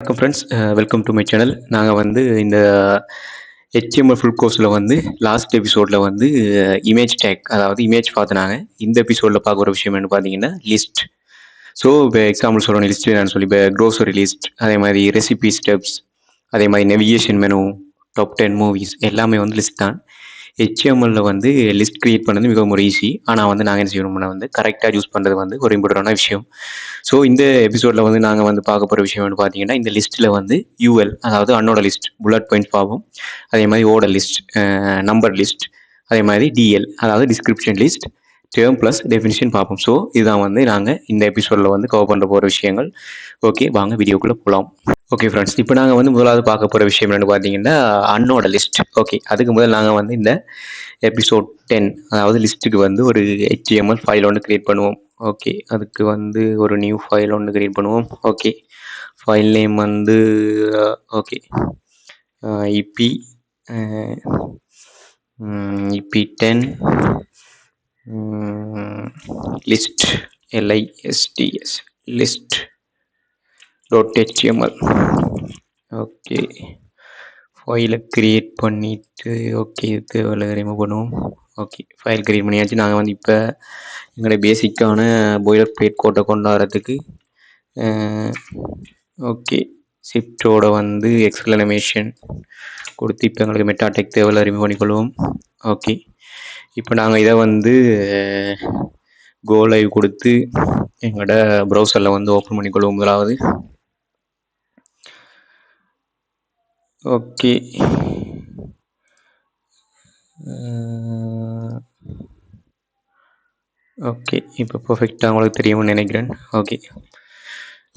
வணக்கம் friends, welcome to my channel. நாங்கள் வந்து இந்த HTML ஃபுல் கோர்ஸில் வந்து லாஸ்ட் எபிசோடில் வந்து இமேஜ் டேக், அதாவது இமேஜ் பார்த்துனாங்க. இந்த எபிசோடில் பார்க்க ஒரு விஷயம் என்ன பார்த்தீங்கன்னா லிஸ்ட். ஸோ இப்போ எக்ஸாம்பிள் சொல்லணும் லிஸ்ட் நான் சொல்லி, இப்போ க்ரோசரி லிஸ்ட், அதே மாதிரி ரெசிபி ஸ்டெப்ஸ், அதே மாதிரி நெவிகேஷன் மெனு, டாப் 10 மூவிஸ் எல்லாமே வந்து லிஸ்ட் தான். HTML வந்து லிஸ்ட் கிரியேட் பண்ணது மிகவும் ஒரு ஈஸி. ஆனால் வந்து நாங்கள் என்ன செய்யணும்னா வந்து கரெக்டாக யூஸ் பண்ணுறது வந்து ஒரு இம்பார்ட்டண்டான விஷயம். ஸோ இந்த எபிசோடில் வந்து நாங்கள் வந்து பார்க்க போகிற விஷயம் வந்து பார்த்தீங்கன்னா, இந்த லிஸ்ட்டில் வந்து யூஎல், அதாவது அன்னோட லிஸ்ட், புல்லட் பாயிண்ட் பார்ப்போம். அதே மாதிரி ஓட லிஸ்ட், நம்பர் லிஸ்ட், அதே மாதிரி டிஎல், அதாவது description list, term plus definition பார்ப்போம். ஸோ இதுதான் வந்து நாங்கள் இந்த எபிசோடில் வந்து கவர் பண்ண போகிற விஷயங்கள். ஓகே, வாங்க வீடியோக்குள்ளே போகலாம். ஓகே ஃப்ரெண்ட்ஸ், இப்போ நாங்கள் வந்து முதலாவது பார்க்க போகிற விஷயம் என்னென்னு பார்த்தீங்கன்னா அன்னோட லிஸ்ட். ஓகே, அதுக்கு முதல் நாங்கள் வந்து இந்த எபிசோட் 10, அதாவது லிஸ்ட்டுக்கு வந்து ஒரு HTML ஃபைல் ஒன்று க்ரியேட் பண்ணுவோம். ஓகே, அதுக்கு வந்து ஒரு நியூ ஃபைல் ஒன்று க்ரியேட் பண்ணுவோம். ஓகே, ஃபைல் நேம் வந்து ஓகே இபி இபி10 list LISTS list .html. Okay, ஃபைலை க்ரியேட் பண்ணிவிட்டு ஓகே இது ரிமூவ் பண்ணுவோம். ஓகே, ஃபைல் க்ரியேட் பண்ணியாச்சு. நாங்கள் வந்து இப்போ எங்களுடைய பேசிக்கான பாய்லர் பிளேட் கோட்டை கொண்டாடுறதுக்கு ஓகே ஷிஃப்டோட வந்து எக்ஸ்க்ளமேஷன் கொடுத்து இப்போ எங்களுக்கு மெட்டா டெக் தேவையில்ல ரிமூவ் பண்ணிக்கொள்வோம். ஓகே, இப்போ நாங்கள் இதை வந்து கோ லைவ் கொடுத்து எங்களோட ப்ரௌசரில் வந்து ஓப்பன் பண்ணிக்கொள்வோம் முதலாவது. ஓகே, ஓகே இப்போ பர்ஃபெக்டாக உங்களுக்கு தெரியும்னு நினைக்கிறேன். ஓகே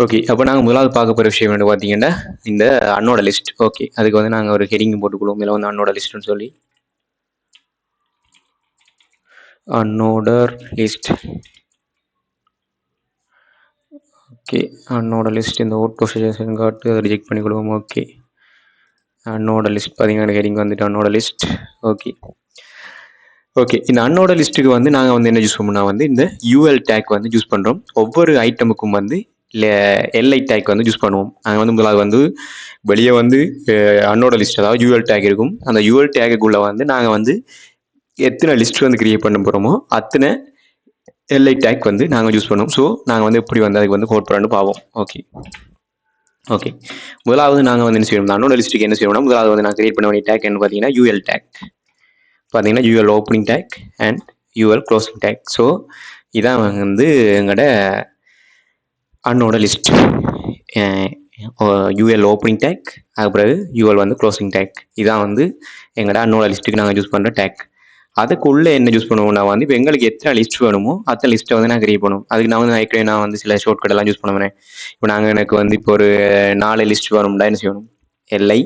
ஓகே அப்போ நாங்கள் முதலாவது பார்க்க போகிற விஷயம் என்ன பார்த்தீங்கன்னா இந்த அன்னோட லிஸ்ட். ஓகே, அதுக்கு வந்து நாங்கள் ஒரு ஹெடிங் போட்டுக்கொள்வோம். இதில் வந்து அன்னோட லிஸ்ட்னு சொல்லி அன்னோட லிஸ்ட். ஓகே, அன்னோட லிஸ்ட் இந்த ஓட்டோ சஜஷன் காட்டு அதை ரிஜெக்ட் பண்ணிக்கொள்வோம். ஓகே, அன்னோட லிஸ்ட் பார்த்தீங்கன்னா ஹெடிங் வந்துட்டு அன்னோட லிஸ்ட். ஓகே ஓகே, இந்த அன்னோட லிஸ்ட்டுக்கு வந்து நாங்கள் வந்து என்ன யூஸ் பண்ணோம்னா வந்து இந்த யூஎல் டேக் வந்து யூஸ் பண்ணுறோம். ஒவ்வொரு ஐட்டமுக்கும் வந்து எல்ஐ டேக் வந்து யூஸ் பண்ணுவோம். நாங்கள் வந்து முதலாவது வந்து வெளியே வந்து அன்னோட லிஸ்ட், அதாவது யூஎல் டேக் இருக்கும். அந்த யூஎல் டேக்குள்ளே வந்து நாங்கள் வந்து எத்தனை லிஸ்ட் வந்து கிரியேட் பண்ண போகிறோமோ அத்தனை எல்ஐ டேக் வந்து நாங்கள் யூஸ் பண்ணுவோம். ஸோ நாங்கள் வந்து எப்படி வந்து அதுக்கு வந்து கோட் பண்ணி பார்ப்போம். ஓகே ஓகே முதலாவது நாங்கள் வந்து என்ன செய்யணும், அன்னோட லிஸ்ட்டுக்கு என்ன செய்யணும்னா முதலாவது வந்து நான் கிரியேட் பண்ண வேண்டிய டேக் என்ன பார்த்தீங்கன்னா யூஎல் டேக். பார்த்தீங்கன்னா UL opening take and UL closing take. So இதான் வந்து எங்களோட அன்னோட லிஸ்ட். யூஎல் ஓப்பனிங் டேக், அதுக்கு பிறகு யூஎல் வந்து க்ளோசிங் டேக். இதான் வந்து எங்களோட அன்னோட லிஸ்ட்டுக்கு நாங்கள் யூஸ் பண்ணுற டேக். அதுக்குள்ளே என்ன யூஸ் பண்ணுவோம்னா வந்து இப்போ எங்களுக்கு எத்தனை லிஸ்ட் வேணுமோ அத்தனை லிஸ்ட்டை வந்து நான் கிரியேட் பண்ணுவோம். அதுக்கு நான் வந்து நான் வந்து சில ஷார்ட்கட் எல்லாம் யூஸ் பண்ணுவேன். இப்போ நாங்கள் எனக்கு வந்து இப்போ ஒரு 4 லிஸ்ட் வேணும்னா என்ன செய்யணும், LI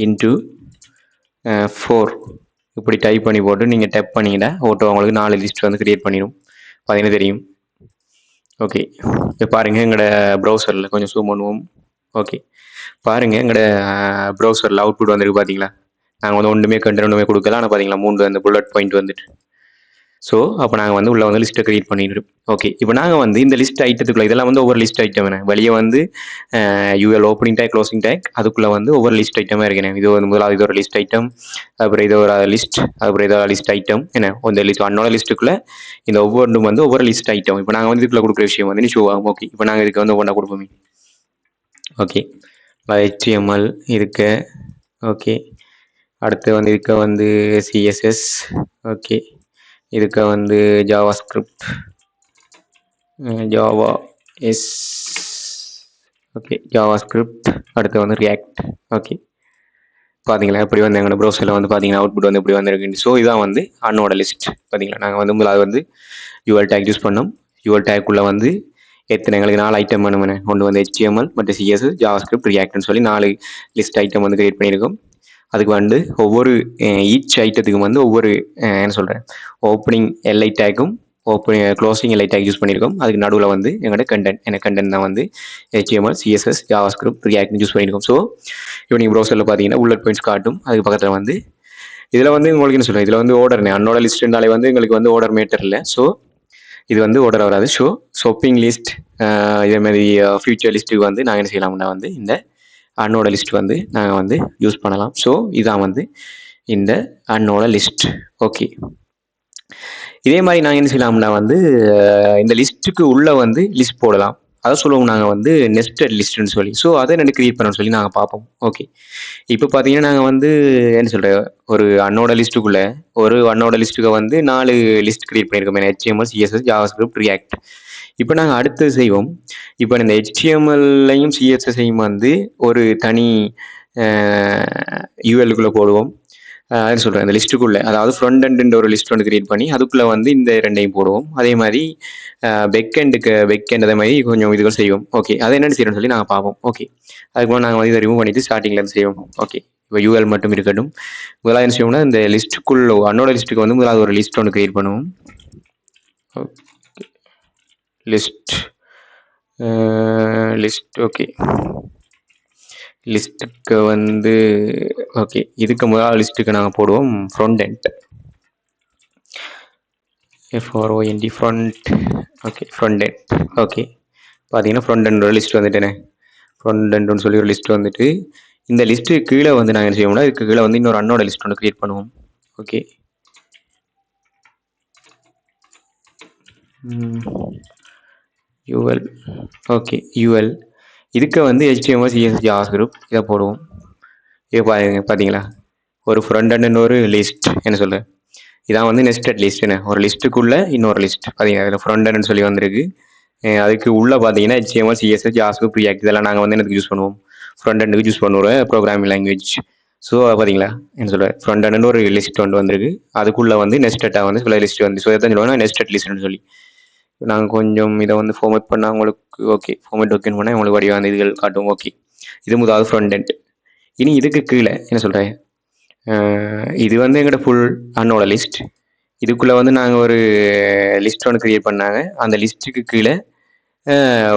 இன்ட்டு 4 இப்படி டைப் பண்ணி போட்டு நீங்கள் டெப் பண்ணிக்கிட்டா ஓட்டோ உங்களுக்கு 4 லிஸ்ட் வந்து கிரியேட் பண்ணிடும். பார்த்தீங்கன்னா தெரியும். ஓகே, இப்போ பாருங்கள் எங்களோட ப்ரௌசரில் கொஞ்சம் ஜூம் பண்ணுவோம். ஓகே, பாருங்கள் எங்களோட ப்ரௌசரில் அவுட்புட் வந்துருக்கு பார்த்தீங்களா. நாங்கள் வந்து ஒன்றுமே கண்டென்ட் ஒன்றுமே கொடுக்கல, ஆனால் பார்த்தீங்களா 3 அந்த புல்லட் பாயிண்ட் வந்துட்டு. ஸோ அப்போ நாங்கள் வந்து உள்ள வந்து லிஸ்ட்டை கிரியேட் பண்ணிடுறோம். ஓகே, இப்போ நாங்கள் வந்து இந்த லிஸ்ட் ஐட்டத்துக்குள்ள இதெல்லாம் வந்து ஒவ்வொரு லிஸ்ட் ஐட்டம் வேணும். வெளியே வந்து UL opening take closing take, அதுக்குள்ளே வந்து ஒவ்வொரு லிஸ்ட் ஐட்டமாக இருக்கணும். இது வந்து முதலாவது இது ஒரு லிஸ்ட் ஐட்டம், அப்புறம் இது ஒரு லிஸ்ட், அப்புறம் இதோட லிஸ்ட் ஐட்டம் என்ன இந்த லிஸ்ட் அன்னோட லிஸ்ட்டுக்குள்ளே இந்த ஒவ்வொன்றும் வந்து ஒவ்வொரு லிஸ்ட் ஐட்டம். இப்போ நாங்கள் வந்து இதுக்குள்ள கொடுக்குற விஷயம் வந்து ஷோ ஆகும். ஓகே, இப்போ நாங்கள் இதுக்கு வந்து ஒவ்வொன்றா கொடுப்போமே. ஓகே, HTML இருக்கு. ஓகே, அடுத்து வந்து இதுக்கு வந்து CSS. ஓகே, இதுக்கு வந்து JavaScript, Java S. Okay, JavaScript, அடுத்து வந்து ரியாக்ட். ஓகே, பார்த்தீங்களா இப்படி வந்து எங்களோட ப்ரௌசரில் வந்து பார்த்தீங்கன்னா அவுட்புட் வந்து இப்படி வந்துருக்கு. ஸோ இதான் வந்து அன்னோட லிஸ்ட். பார்த்தீங்களா நாங்கள் வந்து முதலாவது வந்து யூஎல் டேக் யூஸ் பண்ணோம். யூஎல் டேக்குள்ளே வந்து எத்தனை எங்களுக்கு 4 ஐட்டம் வேணுமே. ஒன்று வந்து HTML, மற்ற CSS, ஜாவா ஸ்கிரிப்ட், ரியாக்ட்னு சொல்லி 4 லிஸ்ட் ஐட்டம் வந்து கிரியேட் பண்ணியிருக்கோம். அதுக்கு வந்து ஒவ்வொரு ஈச் ஐட்டத்துக்கும் வந்து ஒவ்வொரு என்ன சொல்கிறேன் ஓப்பனிங் எல்ஐ டேக்கும் க்ளோசிங் எல்ஐ டேக் யூஸ் பண்ணியிருக்கோம். அதுக்கு நடுவில் வந்து எங்களோட கண்டென்ட் தான் வந்து HTML, CSS, Java script, react use பண்ணியிருக்கோம். ஸோ இப்போ நீங்கள் ப்ரௌசரில் பார்த்தீங்கன்னா புல்லட் பாயிண்ட்ஸ் காட்டும். அதுக்கு பக்கத்தில் வந்து இதில் வந்து உங்களுக்கு என்ன சொல்கிறேன், இதில் வந்து ஆர்டர் அன்னோட லிஸ்ட்னாலே வந்து எங்களுக்கு வந்து ஆர்டர் மேட்டர் இல்லை. ஸோ இது வந்து ஆர்டர் வராது. ஷாப்பிங் லிஸ்ட் இதே மாதிரி ஃபியூச்சர் லிஸ்ட்டுக்கு வந்து நாங்கள் என்ன செய்யலாம்னா வந்து இந்த அன்னோட லிஸ்ட் வந்து நாங்கள் வந்து யூஸ் பண்ணலாம். ஸோ இதான் வந்து இந்த அன்னோட லிஸ்ட். ஓகே, இதே மாதிரி நாங்கள் என்ன செய்யலாம்னா வந்து இந்த லிஸ்ட்டுக்கு உள்ள வந்து லிஸ்ட் போடலாம். அதை சொல்லுவோம் நாங்கள் வந்து நெஸ்டட் லிஸ்ட்னு சொல்லி. ஸோ அதை எனக்கு கிரியேட் பண்ண சொல்லி நாங்கள் பார்ப்போம். ஓகே, இப்போ பார்த்தீங்கன்னா நாங்கள் வந்து என்ன சொல்கிற ஒரு அன்னோட லிஸ்ட்டுக்குள்ள ஒரு அன்னோட லிஸ்ட்டுக்கு வந்து 4 லிஸ்ட் கிரியேட் பண்ணியிருக்கோம். HTML, CSS, JavaScript, React. இப்போ நாங்கள் அடுத்து செய்வோம். இப்போ இந்த HTML-லையும் CSS-ஐயும் வந்து ஒரு தனி UL-க்குள்ளே போடுவோம். அது சொல்கிறேன் இந்த லிஸ்ட்டுக்குள்ளே, அதாவது ஃப்ரண்ட் எண்டுன்ற ஒரு லிஸ்ட் ஒன்று கிரியேட் பண்ணி அதுக்குள்ளே வந்து இந்த ரெண்டையும் போடுவோம். அதே மாதிரி பேக் எண்ட் அதே மாதிரி கொஞ்சம் இதுகள் செய்வோம். ஓகே, அதை என்னென்னு செய்யணும்னு சொல்லி நாங்கள் பார்ப்போம். ஓகே, அதுக்கு நாங்கள் வந்து இதை ரிமூவ் பண்ணிவிட்டு ஸ்டார்டிங்லேருந்து செய்வோம். ஓகே, இப்போ UL மட்டும் இருக்கட்டும். முதலாவது என்ன செய்வோம்னா இந்த லிஸ்ட்டுக்குள்ள அன்னோட லிஸ்ட்டுக்கு வந்து முதலாவது ஒரு லிஸ்ட் ஒன்று கிரியேட் பண்ணுவோம். லிஸ்ட் ஓகே, லிஸ்ட்டுக்கு வந்து ஓகே, இதுக்கு முதல் லிஸ்ட்டுக்கு நாங்கள் போடுவோம் front end. FRONT front. Okay, front end. Okay, பார்த்தீங்கன்னா ஃப்ரண்ட் எண்டோட லிஸ்ட் வந்துட்டேனே. ஃப்ரண்ட் எண்டுன்னு சொல்லி ஒரு லிஸ்ட் வந்துட்டு இந்த லிஸ்ட்டு கீழே வந்து நாங்கள் என்ன செய்வோம்னா இதுக்கு கீழே வந்து இன்னொரு அன்னோட லிஸ்ட் ஒன்று கிரியேட் பண்ணுவோம். Okay, UL. ஓகே, UL இதுக்கு வந்து HTML, CSS, JavaScript இதை போடுவோம். இதை பார்த்தீங்களா, ஒரு ஃப்ரண்ட் எண்ட் ஒரு லிஸ்ட் என்ன சொல்கிறேன், இதான் வந்து நெஸ்டட் லிஸ்ட்டுன்னு ஒரு லிஸ்ட்டுக்குள்ளே இன்னொரு லிஸ்ட் பார்த்தீங்கன்னா இதில் ஃப்ரண்ட் எண்ட்னு சொல்லி வந்திருக்கு. அதுக்கு உள்ளே பார்த்தீங்கன்னா HTML, CSS, JavaScript, React இதெல்லாம் நாங்கள் வந்து எனக்கு யூஸ் பண்ணுவோம். ஃப்ரண்ட் எண்டுக்கு யூஸ் பண்ணுவோம் ப்ரோக்ராமிங் லாங்குவேஜ். ஸோ பார்த்தீங்களா என்ன சொல்கிறேன், ஃப்ரண்ட் எண்ட் ஒரு லிஸ்ட் ஒன்று வந்திருக்கு. அதுக்குள்ளே வந்து நெஸ்டட்டாக வந்து சில லிஸ்ட் வந்து ஸோ எதான் சொல்லுவாங்கன்னா நெஸ்டட் லிஸ்ட்னு சொல்லி. நாங்கள் கொஞ்சம் இதை வந்து ஃபார்மேட் பண்ணால் உங்களுக்கு ஓகே, ஃபார்மேட் ஓகேன்னு பண்ணால் உங்களுக்கு வடிவான இதுகள் காட்டும். ஓகே, இது முதலாவது ஃப்ரண்ட் எண்ட். இனி இதுக்கு கீழே என்ன சொல்கிறேன், இது வந்து எங்களோட ஃபுல் அன்னோட லிஸ்ட். இதுக்குள்ளே வந்து நாங்கள் ஒரு லிஸ்ட் ஒன்று கிரியேட் பண்ணாங்க. அந்த லிஸ்ட்டுக்கு கீழே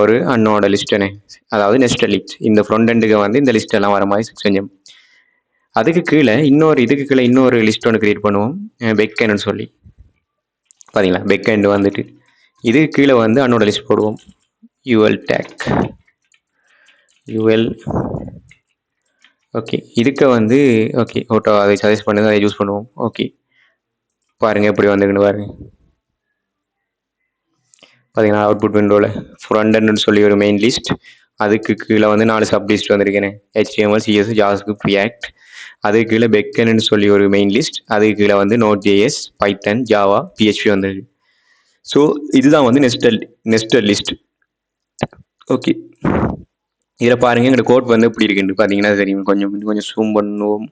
ஒரு அன்னோட லிஸ்ட்டுனே, அதாவது நெஸ்டட் லிஸ்ட். இந்த ஃப்ரண்ட் எண்டுக்கு வந்து இந்த லிஸ்ட் எல்லாம் வர மாதிரி செஞ்சோம். அதுக்கு கீழே இதுக்கு கீழே இன்னொரு லிஸ்ட் ஒன்று கிரியேட் பண்ணுவோம், பேக் எண்ட்னு சொல்லி. பார்த்தீங்களா, பேக் எண்ட் வந்துட்டு இதுக்கு கீழே வந்து அன்னோட லிஸ்ட் போடுவோம். UL take UL. ஓகே, இதுக்கு வந்து ஓகே ஓட்டோ அதை சஜஸ்ட் பண்ணுங்க, அதை யூஸ் பண்ணுவோம். ஓகே, பாருங்கள் எப்படி வந்துருக்குன்னு பாருங்கள். பார்த்தீங்கன்னா அவுட்புட் விண்டோவில் ஃப்ரண்ட் எண்ட்னு சொல்லி ஒரு மெயின் லிஸ்ட், அதுக்கு கீழே வந்து 4 சப் லிஸ்ட் வந்திருக்கேன், HTML, CSS, JavaScript, React. அதுக்கு கீழே பேக் எண்ட்னு சொல்லி ஒரு மெயின் லிஸ்ட், அதுக்கு கீழே வந்து Node.js, Python, Java, PHP வந்திருக்கு. ஸோ இதுதான் வந்து நெஸ்டட் லிஸ்ட். ஓகே, இதில் பாருங்கள் எங்களோட கோட் வந்து எப்படி இருக்குன்னு பார்த்தீங்கன்னா தெரியும். கொஞ்சம் ஜூம் பண்ணுவோம்,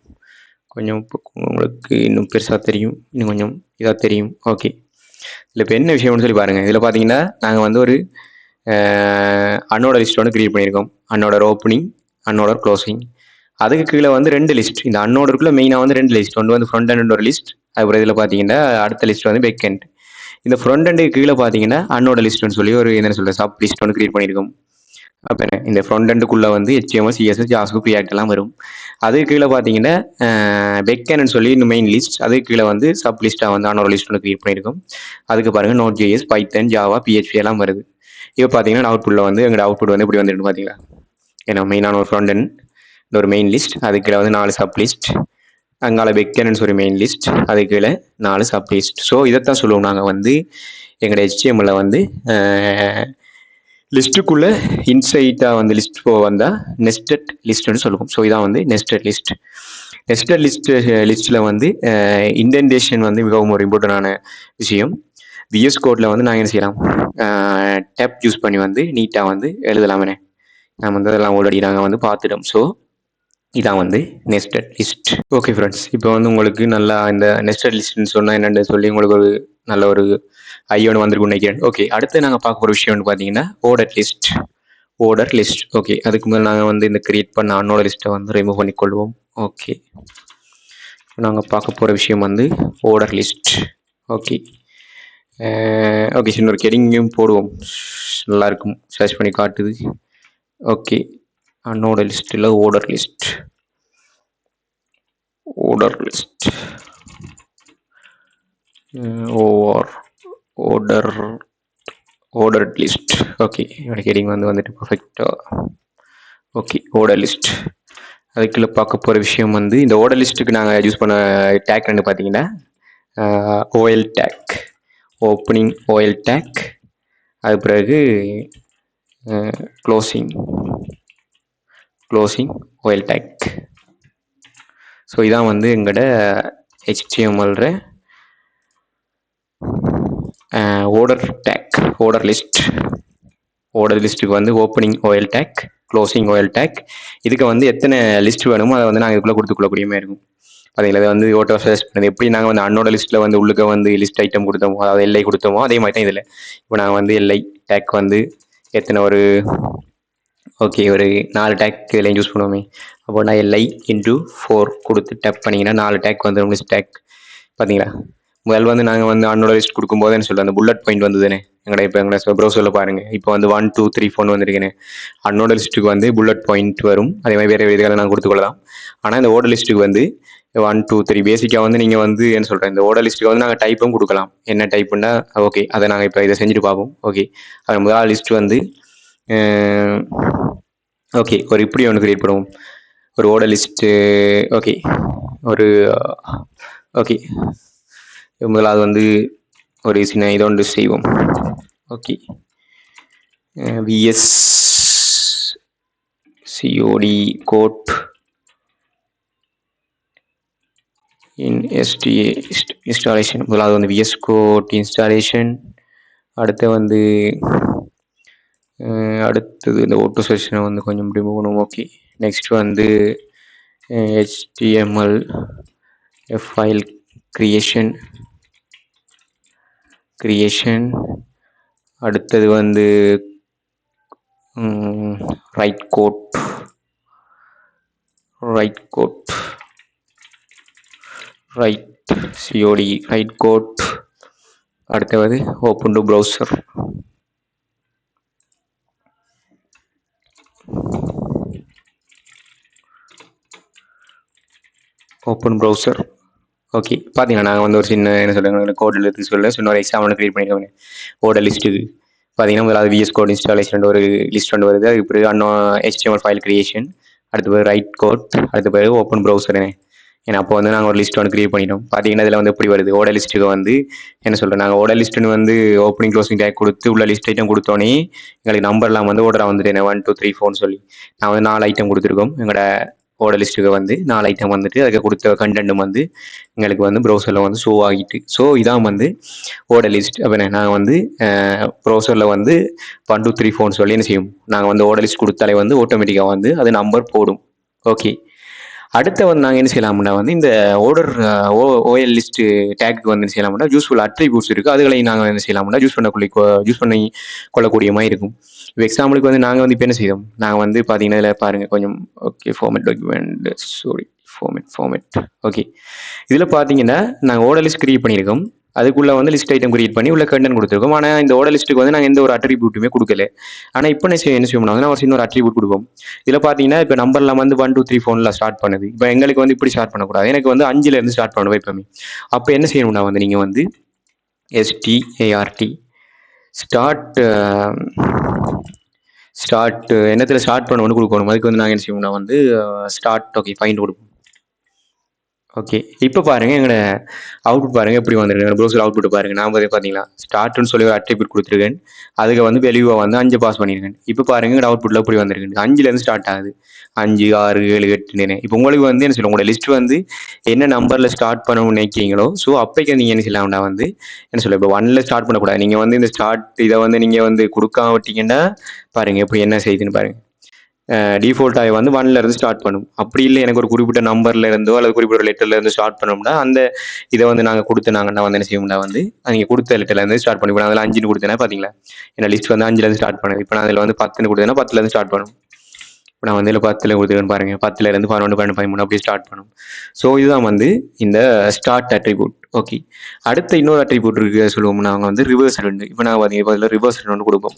கொஞ்சம் உங்களுக்கு இன்னும் பெருசாக தெரியும், இன்னும் கொஞ்சம் இதாக தெரியும். ஓகே, இதில் இப்போ என்ன விஷயம்னு சொல்லி பாருங்கள். இதில் பார்த்தீங்கன்னா நாங்கள் வந்து ஒரு அன்னோட லிஸ்ட் ஒன்று கிரியேட் பண்ணியிருக்கோம். அன்னோட ஓப்பனிங், அன்னோட க்ளோசிங். அதுக்கு கீழே வந்து 2 லிஸ்ட். இந்த அன்னோடருக்குள்ளே மெயினாக வந்து 2 லிஸ்ட், ஒன்று வந்து ஃப்ரண்ட் எண்ட் ஒரு லிஸ்ட், அதுக்கப்புறம் இதில் பார்த்தீங்கன்னா அடுத்த லிஸ்ட் வந்து பேக் எண்ட். இந்த ஃப்ரண்ட் எண்டுக்கு கீழே பார்த்தீங்கன்னா அன்னோட லிஸ்ட்னு சொல்லி ஒரு என்ன சொல்கிற சப் லிஸ்ட் ஒன்று கிரியேட் பண்ணியிருக்கோம். அப்போ இந்த ஃப்ரண்ட் எண்டுக்குள்ளே வந்து HTML, CSS, JavaScript, React எல்லாம் வரும். அதுக்கு கீழே பார்த்தீங்கன்னா பேக் எண்ட்னு சொல்லி இன்னும் மெயின் லிஸ்ட், அதுக்கு கீழே வந்து சப் லிஸ்ட்டாக வந்து அன்னோட லிஸ்ட் ஒன்று கிரியேட் பண்ணியிருக்கோம். அதுக்கு பாருங்கள் Node.js, Python, Java, PHP எல்லாம் வருது. இப்போ பார்த்தீங்கன்னா அவுட்புட்டில் வந்து எங்களோட அவுட்புட் வந்து எப்படி வந்துட்டு பார்த்தீங்களா, ஏன்னா மெயினான ஒரு ஃப்ரண்ட் எண்ட் ஒரு மெயின் லிஸ்ட், அதுக்கு கீழே வந்து 4 சப் லிஸ்ட், அங்கால பேக் எண்ட்னு சொல்லி மெயின் லிஸ்ட், அதுக்கு கீழே 4 சப் லிஸ்ட். ஸோ இதைத்தான் சொல்லுவோம் நாங்கள் வந்து எங்களோட HTML வந்து லிஸ்ட்டுக்குள்ளே இன்சைட்டாக வந்து லிஸ்ட் வந்தால் நெஸ்டட் லிஸ்ட்னு சொல்லுவோம். ஸோ இதான் வந்து நெஸ்டட் லிஸ்ட். நெஸ்டட் லிஸ்ட்டில் வந்து இண்டென்டேஷன் வந்து மிகவும் ஒரு இம்பார்ட்டண்டான விஷயம். VS கோடில் வந்து நாங்கள் என்ன செய்யலாம், டேப் யூஸ் பண்ணி வந்து நீட்டாக வந்து எழுதலாமே. நம்ம வந்து அதெல்லாம் ஆல்ரெடி நாங்கள் வந்து பார்த்துட்டோம். ஸோ இதான் வந்து நெஸ்டட் லிஸ்ட். ஓகே ஃப்ரெண்ட்ஸ், இப்போ வந்து உங்களுக்கு நல்லா இந்த நெஸ்டட் லிஸ்ட்னு சொன்னால் என்னென்னு சொல்லி உங்களுக்கு ஒரு நல்ல ஒரு ஐயோன்னு வந்திருக்கும் நினைக்கிறேன். ஓகே, அடுத்து நாங்கள் பார்க்க போகிற விஷயம்னு பார்த்தீங்கன்னா ஆர்டர் லிஸ்ட். ஓகே, அதுக்கு முதல்ல நாங்கள் வந்து இந்த கிரியேட் பண்ண அன்னோட லிஸ்ட்டை வந்து ரிமூவ் பண்ணிக்கொள்வோம். ஓகே, நாங்கள் பார்க்க போகிற விஷயம் வந்து ஆர்டர் லிஸ்ட். ஓகே ஓகே, இன்னொரு கெடிங்கையும் போடுவோம், நல்லாயிருக்கும், சர்ச் பண்ணி காட்டுது. ஓகே, அன்னோட லிஸ்ட்டில் order list order ordered list. Okay, என்னோட ஹெடிங் வந்துட்டு பர்ஃபெக்டாக. Okay, order list. அதுக்குள்ளே பார்க்க போகிற விஷயம் வந்து இந்த ஆர்டர் லிஸ்ட்டுக்கு நாங்கள் யூஸ் பண்ண டேக் ரெண்டு பார்த்தீங்கன்னா OL take, opening OL take, அது பிறகு க்ளோசிங் ஓஎல் டேக். ஸோ இதான் வந்து எங்களோட HTML ஆர்டர் டேக், ஆர்டர் லிஸ்ட்டுக்கு வந்து opening OL take, closing OL take. இதுக்கு வந்து எத்தனை லிஸ்ட் வேணுமோ அதை வந்து நாங்கள் இதுக்குள்ளே கொடுத்துக்கொள்ளக்கூடியமே இருக்கும். அதில் வந்து ஓட்டோ சர்ச் பண்ணது எப்படி நாங்கள் வந்து அன்னோட லிஸ்ட்டில் வந்து உள்ளுக்க வந்து லிஸ்ட் ஐட்டம் கொடுத்தோமோ, அதாவது எல்ஐ கொடுத்தோமோ, அதே மாதிரி தான் இதில் இப்போ நாங்கள் வந்து எல்ஐ டேக் வந்து எத்தனை ஒரு ஓகே ஒரு 4 டேக் இதில் யூஸ் பண்ணுவோமே. அப்போ நான் எல்ஐ × 4 கொடுத்து டேப் பண்ணிங்கன்னா 4 டேக் வந்துடும் லிஸ்ட் டேக். பார்த்தீங்களா, முதல் வந்து நாங்கள் வந்து அன்னோட லிஸ்ட் கொடுக்கும்போது என்ன சொல்லுவோம், அந்த புல்லட் பாயிண்ட் வந்ததுன்னு எங்களோட ப்ரௌசரில் பாருங்கள். இப்போ வந்து 1 2 3 4 வந்துருக்கேன்னு அன்னோட லிஸ்ட்டுக்கு வந்து புல்லட் பாயிண்ட் வரும். அதே மாதிரி வேறு இதுகளை நான் கொடுத்துக்கொள்ளலாம். ஆனால் இந்த ஓட லிஸ்ட்டுக்கு வந்து 1 2 3 பேசிக்காக வந்து நீங்கள் வந்து என்ன சொல்கிறேன், இந்த ஓட லிஸ்ட்டுக்கு வந்து நாங்கள் டைப்பும் கொடுக்கலாம். என்ன டைப்புன்னா ஓகே, அதை நாங்கள் இப்போ இதை செஞ்சுட்டு பார்ப்போம். ஓகே, அது முதல் லிஸ்ட் வந்து ஓகே ஒரு இப்படி ஒன்று கிரியேட் பண்ணுவோம், ஒரு ஓட லிஸ்ட்டு. ஓகே ஒரு ஓகே முதலாவது வந்து ஒரு சின்ன இதொன்று செய்வோம். Okay, VS COD code installation. முதலாவது வந்து VS கோட் இன்ஸ்டாலேஷன். அடுத்து வந்து அடுத்தது இந்த ஓட்டோ செஷனை வந்து கொஞ்சம் ரிமூவ் பண்ணுவோம். ஓகே, நெக்ஸ்ட் வந்து HTML ஃபைல் கிரியேஷன். அடுத்தது வந்து write code COD write code. அடுத்தது ஓப்பன் டு ப்ரௌசர். ஓகே, பார்த்தீங்கன்னா நாங்கள் வந்து ஒரு சின்ன என்ன சொல்லுங்கள் கோடில் எடுத்து சின்ன ஒரு எக்ஸாம்பிள் கிரியேட் பண்ணியிருக்கோம். ஓட லிஸ்ட்டுக்கு பார்த்தீங்கன்னா முதலாவது VS கோட் இன்ஸ்டாலேஷன் ஒரு லிஸ்ட் ஒன்று வருது. அதுக்கு பிறகு HTML ஃபைல் கிரியேஷன், அடுத்த பிறகு ரைட் கோட், அடுத்த பிறகு ஓப்பன் ப்ரௌசர். ஏன்னா அப்போ வந்து நாங்கள் ஒரு லிஸ்ட் ஒன்று கிரியேட் பண்ணிட்டோம். பார்த்தீங்கன்னா இதில் வந்து எப்படி வருது, ஓட லிஸ்ட்டுக்கு வந்து என்ன சொல்கிறேன், நாங்கள் ஓட லிஸ்ட்டுன்னு வந்து ஓப்பனிங் க்ளோசிங் டேக் கொடுத்து உள்ள லிஸ்ட் ஐட்டம் கொடுத்தோன்னே எங்களுக்கு நம்பர்லாம் வந்து ஓடராக வந்துட்டு 1 2 3 4 சொல்லி நான் வந்து 4 ஐட்டம் கொடுத்துருக்கோம். எங்களோட ஓட லிஸ்ட்டுக்கு வந்து 4 ஐட்டம் வந்துட்டு அதுக்கு கொடுத்த கண்டென்ட்டும் வந்து எங்களுக்கு வந்து ப்ரௌசரில் வந்து ஷோ ஆகிட்டு. ஸோ இதான் வந்து ஓட லிஸ்ட். அப்போ நாங்கள் வந்து ப்ரௌசரில் வந்து 1 2 3 4 சொல்லி என்ன செய்யும், நாங்கள் வந்து ஓட லிஸ்ட் கொடுத்தாலே வந்து ஆட்டோமேட்டிக்காக வந்து அது நம்பர் போடும். ஓகே, அடுத்த வந்து நாங்கள் என்ன செய்யலாம்னா வந்து இந்த ஓடர் ஓஎல் லிஸ்ட் டேக்கு வந்து என்ன செய்யலாம்னா யூஸ்ஃபுல் அட்ரிபியூட்ஸ் இருக்குது. அதுகளை நாங்கள் என்ன செய்யலாம்னா யூஸ் பண்ணி கொள்ளக்கூடிய மாதிரி இருக்கும். இப்போ எக்ஸாம்பிளுக்கு வந்து நாங்கள் வந்து இப்போ என்ன செய்தோம், நாங்கள் வந்து பார்த்தீங்கன்னா இதில் பாருங்கள் கொஞ்சம். Okay, format document, sorry format. Okay, இதில் பார்த்தீங்கன்னா நாங்கள் ஓட லிஸ்ட் கிரியேட் பண்ணியிருக்கோம். அதுக்குள்ளே வந்து லிஸ்ட் ஐட்டம் கிரியேட் பண்ணி உள்ள கண்டென்ட் கொடுத்துருக்கோம். ஆனால் இந்த ஓட லிஸ்ட்டுக்கு வந்து நாங்கள் எந்த ஒரு அட்ரிபியூட்டுமே கொடுக்கல. ஆனால் இப்போ என்ன செய்யணும்னா ஒரு சின்ன ஒரு அட்ரிபியூட் கொடுப்போம். இதில் பார்த்தீங்கன்னா இப்போ நம்பர்லாம் வந்து 1 2 3 4 ஸ்டார்ட் பண்ணுது. இப்போ எங்களுக்கு வந்து இப்படி ஸ்டார்ட் பண்ணக்கூடாது, எனக்கு வந்து 5லேருந்து ஸ்டார்ட் பண்ணுவோம் எப்பவுமே. அப்போ என்ன செய்யணும்னா வந்து நீங்கள் வந்து START ஸ்டார்ட் என்னத்தில் ஸ்டார்ட் பண்ண ஒன்று கொடுக்கணும். அதுக்கு வந்து நாங்கள் என்ன செய்வோம்னா வந்து ஸ்டார்ட். ஓகே, ஃபைண்ட் கொடுப்போம். ஓகே, இப்போ பாருங்கள் எங்களோட அவுட்புட் பாருங்கள் எப்படி வந்துருக்கு. எங்களோட ப்ரௌசர் அவுட்புட் பாருங்கள். நான் பார்த்தீங்களா ஸ்டார்ட்னு சொல்லி ஒரு அட்ரிபியூட் கொடுத்துருக்கேன். அதுக்கு வந்து வெளியூவாக வந்து 5 பாஸ் பண்ணியிருக்கேன். இப்போ பாருங்கள் எங்களோட அவுட்புட்டில் எப்படி வந்திருக்கு, 5லேருந்து ஸ்டார்ட் ஆகுது. 5 6 7 8 இப்போ உங்களுக்கு வந்து என்ன சொல்லுங்கள், உங்களோட லிஸ்ட் வந்து என்ன நம்பரில் ஸ்டார்ட் பண்ணணும்னு நினைக்கிறீங்களோ ஸோ அப்போக்கு நீங்கள் என்ன செய்யலாம்னா வந்து என்ன சொல்ல, இப்போ 1ல் ஸ்டார்ட் பண்ணக்கூடாது. நீங்கள் வந்து இந்த ஸ்டார்ட் இதை வந்து நீங்கள் வந்து கொடுக்காம விட்டீங்கன்னா பாருங்கள் எப்படி என்ன செய்யுதுன்னு பாருங்கள். டிஃபால்ட்டாக வந்து 1லேருந்து ஸ்டார்ட் பண்ணும். அப்படி இல்லை எனக்கு ஒரு குறிப்பிட்ட நம்பரில் இருந்தோ அல்லது குறிப்பிட்ட லெட்டர்லேருந்து ஸ்டார்ட் பண்ணோம்னா அந்த இதை வந்து நாங்கள் கொடுத்தனாங்கன்னா வந்து என்ன செய்யணும்னா வந்து நீங்கள் கொடுத்த லெட்டர்லேருந்து ஸ்டார்ட் பண்ணி. இப்போ நான் அதில் 5ன்னு கொடுத்தேன்னா பார்த்தீங்களா என்ன லிஸ்ட் வந்து 5லேருந்து ஸ்டார்ட் பண்ணுது. இப்போ நான் அதில் வந்து 10ன்னு கொடுத்தேன்னா 10லேருந்து ஸ்டார்ட் பண்ணும். இப்போ நான் வந்து இதில் 10ல் கொடுத்துருக்கேன்னு பாருங்கள், 10லேருந்து 11 12 13 அப்படியே ஸ்டார்ட் பண்ணும். ஸோ இதுதான் வந்து இந்த ஸ்டார்ட் அட்ரிபியூட். ஓகே, அடுத்த இன்னொரு அட்ரிபியூட் இருக்குது சொல்லுவோம்னா நாங்கள் வந்து ரிவர்ஸ் ரெண்டு. இப்போ நாங்கள் பார்த்தீங்க இப்போ அதில் ரிவர்ஸ் ரெண்டு கொடுப்போம்.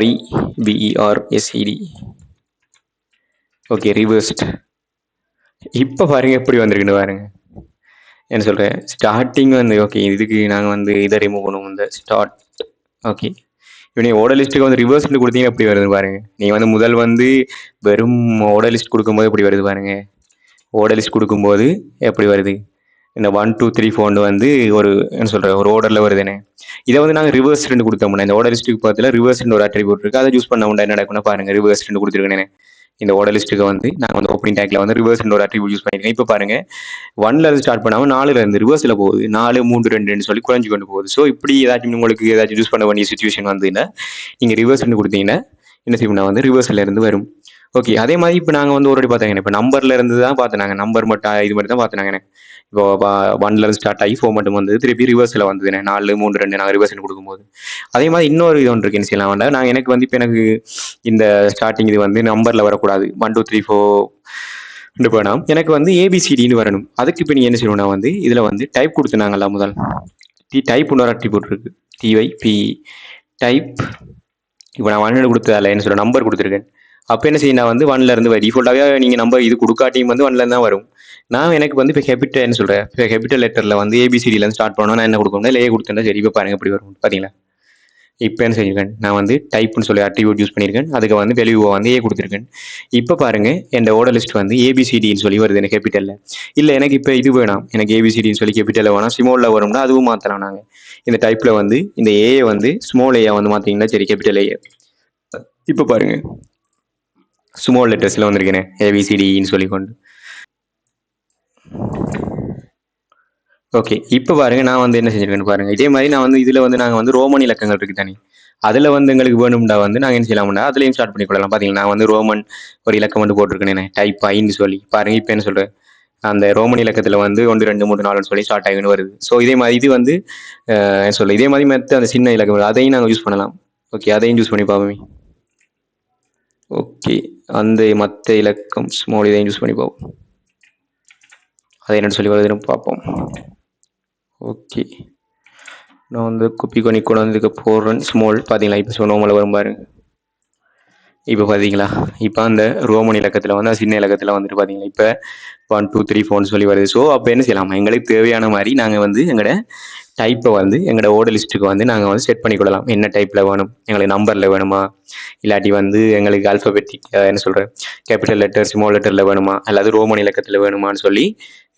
REVERSED. Okay, reversed. இப்போ பாருங்க எப்படி வந்திருக்குன்னு பாருங்க. என்ன சொல்கிறேன், ஸ்டார்டிங் வந்து ஓகே இதுக்கு நாங்கள் வந்து இதை ரிமூவ் பண்ணுவோம். இந்த ஸ்டார்ட் ஓகே. இப்போ நீங்க ஓர்டர் லிஸ்ட்டுக்கு வந்து ரிவர்ஸ்ன்னு குடுத்தீங்கன்னா எப்படி வருதுன்னு பாருங்க. நீங்க வந்து முதல் வந்து வெறும் ஓர்டர் லிஸ்ட் குடுக்கும்போது எப்படி வருது பாருங்க. ஓர்டர் லிஸ்ட் குடுக்கும்போது எப்படி வருது? இந்த 1, 2, 3, 4ன்னு வந்து ஒரு என்ன சொல்றது? ஒரு ஆர்டர்ல வருதுண்ணே. இத வந்து நாங்க ரிவர்ஸ்ன்னு குடுத்தோம்னா, இந்த ஆர்டர் லிஸ்ட்டுக்கு பக்கத்துல ரிவர்ஸ்ன்னு ஒரு அட்ரிபியூட் இருக்கு. அத யூஸ் பண்ணோம்னா என்ன நடக்கும்னா பாருங்க. ரிவர்ஸ்ன்னு குடுத்துருக்கேனே. இந்த ஆர்டர் லிஸ்ட்டுக்கு வந்து நாங்க வந்து ஓப்பனிங் டேக்ல வந்து ரிவர்ஸ்ன்னு ஒரு அட்ரிபியூட் யூஸ் பண்ணியிருக்கேன். இப்ப பாருங்க 1ல இருந்து ஸ்டார்ட் பண்ணாம 4ல இருந்து ரிவர்ஸ்ல போகுது. 4, 3, 2ன்னு சொல்லி குறைஞ்சு கொண்டு போகுது. ஸோ இப்படி ஏதாச்சும் உங்களுக்கு ஏதாச்சும் யூஸ் பண்ண வேண்டிய சிச்சுவேஷன் வந்ததுன்னா, நீங்க ரிவர்ஸ்ன்னு குடுத்தீங்கன்னா, என்ன செய்யும்னா வந்து ரிவர்ஸ்ல இருந்து வரும். ஓகே. அதே மாதிரி இப்ப நாங்க வந்து ஒரு வாட்டி பார்த்தோங்க. இப்ப நம்பர்ல இருந்து தான் பார்த்தோம் நாங்க. நம்பர் மட்டும் இது மட்டும் தான் பார்த்தோம் நாங்க. இப்போ 1ல இருந்து ஸ்டார்ட் ஆகி 4 மட்டும் வந்தது. திருப்பி ரிவர்ஸ்ல வந்ததுண்ணே. 4, 3, 2 நாங்க ரிவர்ஸ்ன்னு குடுக்கும்போது. அதே மாதிரி இன்னொரு இது ஒன்று இருக்கு. என்ன செய்யலாம் வேண்டாம். நான் எனக்கு வந்து இப்ப எனக்கு இந்த ஸ்டார்டிங் இது வந்து நம்பர்ல வரக்கூடாது. 1, 2, 3, 4 வேணாம். எனக்கு வந்து ஏபிசிடின்னு வரணும். அதுக்கு இப்ப நீங்க என்ன செய்யணும்னா வந்து இதுல வந்து டைப் குடுத்துனாங்கல்ல முதல். டைப்னு ஒரு அட்ரிபியூட் இருக்கு. டிஒய்பி டைப். இப்போ நான் 1 கொடுத்ததால என்ன சொல்ற நம்பர் கொடுத்துருக்கேன். அப்போ என்ன செய்யும் நான் வந்து 1ல இருந்து டிஃபால்ட்டாகவே நீங்க நம்பர் இது கொடுக்காட்டியும் வந்து 1ல இருந்து தான் வரும். நான் எனக்கு வந்து இப்போ கேபிட்டல் என்ன சொல்றேன் கேபிட்டல் லெட்டர்ல வந்து ஏபிசிடில இருந்து ஸ்டார்ட் பண்ணணும். நான் என்ன கொடுக்கணும் இல்லை ஏ கொடுத்தேன். சரி இப்போ பாருங்க எப்படி வரும் பாத்தீங்களா. இப்போ என்ன செஞ்சிருக்கேன் நான் வந்து டைப்னு சொல்லி அட்ரிபியூட் யூஸ் பண்ணியிருக்கேன். அதுக்கு வந்து வேல்யூ வந்து ஏ கொடுத்துருக்கேன். இப்போ பாருங்க என் ஓட லிஸ்ட் வந்து ஏபிசிடின்னு சொல்லி வருது எனக்கு கேபிட்டல்ல. இல்லை எனக்கு இப்போ இது வேணாம். எனக்கு ஏபிசிடின்னு சொல்லி கேபிட்டல்ல வேணாம் ஸ்மால்ல வரும்னா அதுவும் மாற்றலாம். நாங்கள் இந்த டைப்ல வந்து இந்த ஏ வந்து ஸ்மால் ஏ வந்து மாத்தீங்கன்னா சரி கேபிட்டல் ஏ. இப்போ பாருங்க ஸ்மால் லெட்டர்ஸ்ல வந்திருக்கேன் ஏபிசிடின்னு சொல்லி கொண்டு. ஓகே. இப்போ பாருங்க நான் வந்து என்ன செஞ்சிருக்கேன்னு பாருங்க. இதே மாதிரி நான் வந்து இதுல வந்து நாங்க வந்து ரோமன் இலக்கங்கள் இருக்கு தானே. அதுல வந்து எங்களுக்கு வேணும்டா வந்து நாங்க என்ன செய்யலாம்டா அதுலயும் ஸ்டார்ட் பண்ணி கொள்ளலாம். பாத்தீங்களா நான் வந்து ரோமன் ஒரு இலக்கம் வந்து போட்டிருக்கேன் டைப் ஐன்னு சொல்லி பாருங்க. இப்போ என்ன சொல்றேன் அந்த ரோமன் இலக்கத்துல வந்து 1, 2, 3, 4 சொல்லி ஸ்டார்ட் ஆகின்னு வருது. ஸோ இதே மாதிரி இது வந்து சொல்ல இதே மாதிரி மற்ற அந்த சின்ன இலக்கம் அதையும் நாங்கள் யூஸ் பண்ணலாம். ஓகே அதையும் யூஸ் பண்ணி பார்ப்போமே. ஓகே அந்த மற்ற இலக்கம் ஸ்மால் இதையும் யூஸ் பண்ணி பார்ப்போம். அதை என்னன்னு சொல்லி வருதுன்னு பார்ப்போம். ஓகே நான் வந்து குப்பி பண்ணி கொண்டு வந்து போடுறேன் ஸ்மால். பார்த்தீங்களா இப்போ நோமலை வரும் பாருங்க. இப்போ பார்த்தீங்களா இப்போ அந்த ரோமன் இலக்கத்தில் வந்து சின்ன இலக்கத்தில் வந்துட்டு பார்த்தீங்களா இப்போ 1, 2, 3, 4 சொல்லி வருது. ஸோ அப்போ என்ன செய்யலாம் எங்களுக்கு தேவையான மாதிரி நாங்கள் வந்து எங்களோட டைப்பை வந்து எங்களோட ஓட லிஸ்ட்டுக்கு வந்து நாங்கள் வந்து செட் பண்ணி கொள்ளலாம். என்ன டைப்பில் வேணும் எங்களுக்கு நம்பரில் வேணுமா இல்லாட்டி வந்து எங்களுக்கு ஆல்ஃபபெட்டிக் என்ன சொல்கிறேன் கேபிட்டல் லெட்டர் ஸ்மால் லெட்டரில் வேணுமா அல்லது ரோமன் இலக்கத்தில் வேணுமான்னு சொல்லி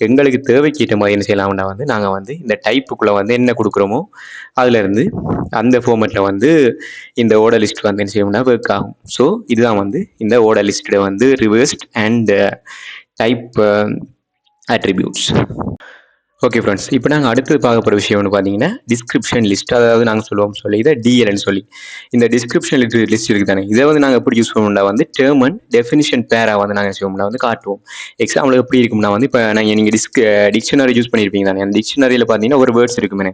எங்களுக்கு தேவைக்கு ஏற்ற மாதிரி என்ன செய்யலாம்னா வந்து நாங்கள் வந்து இந்த டைப்புக்குள்ளே வந்து என்ன கொடுக்குறோமோ அதுலேருந்து அந்த ஃபார்மேட்டில் வந்து இந்த ஓட லிஸ்ட் வந்து என்ன செய்யணும்னா ஒர்க் ஆகும். ஸோ இதுதான் வந்து இந்த ஓட லிஸ்ட்டில் வந்து reversed and type attributes. Okay friends இப்போ நாங்கள் அடுத்தது பார்க்க போகிற விஷயம் வந்து பார்த்தீங்கன்னா டிஸ்கிரிப்ஷன் லிஸ்ட். அதாவது நாங்கள் சொல்லுவோம் சொல்லி இதை டிஎல்னு சொல்லி இந்த டிஸ்கிரிப்ஷன் லிஸ்ட் இருக்குது தானே. இதை வந்து நாங்கள் எப்படி யூஸ் பண்ணுவோம்னா வந்து டேர்ம் அண்ட் டெஃபினிஷன் பேரா வந்து நாங்கள் செய்வோம்னா வந்து காட்டுவோம். எக்ஸாம்பிள் எப்படி இருக்கும்னா வந்து இப்போ நீங்கள் டிக்ஷனரி யூஸ் பண்ணியிருப்பீங்க தானே. அந்த டிக்ஷனரியில் பார்த்தீங்கன்னா ஒரு வேர்ட்ஸ் இருக்குமே.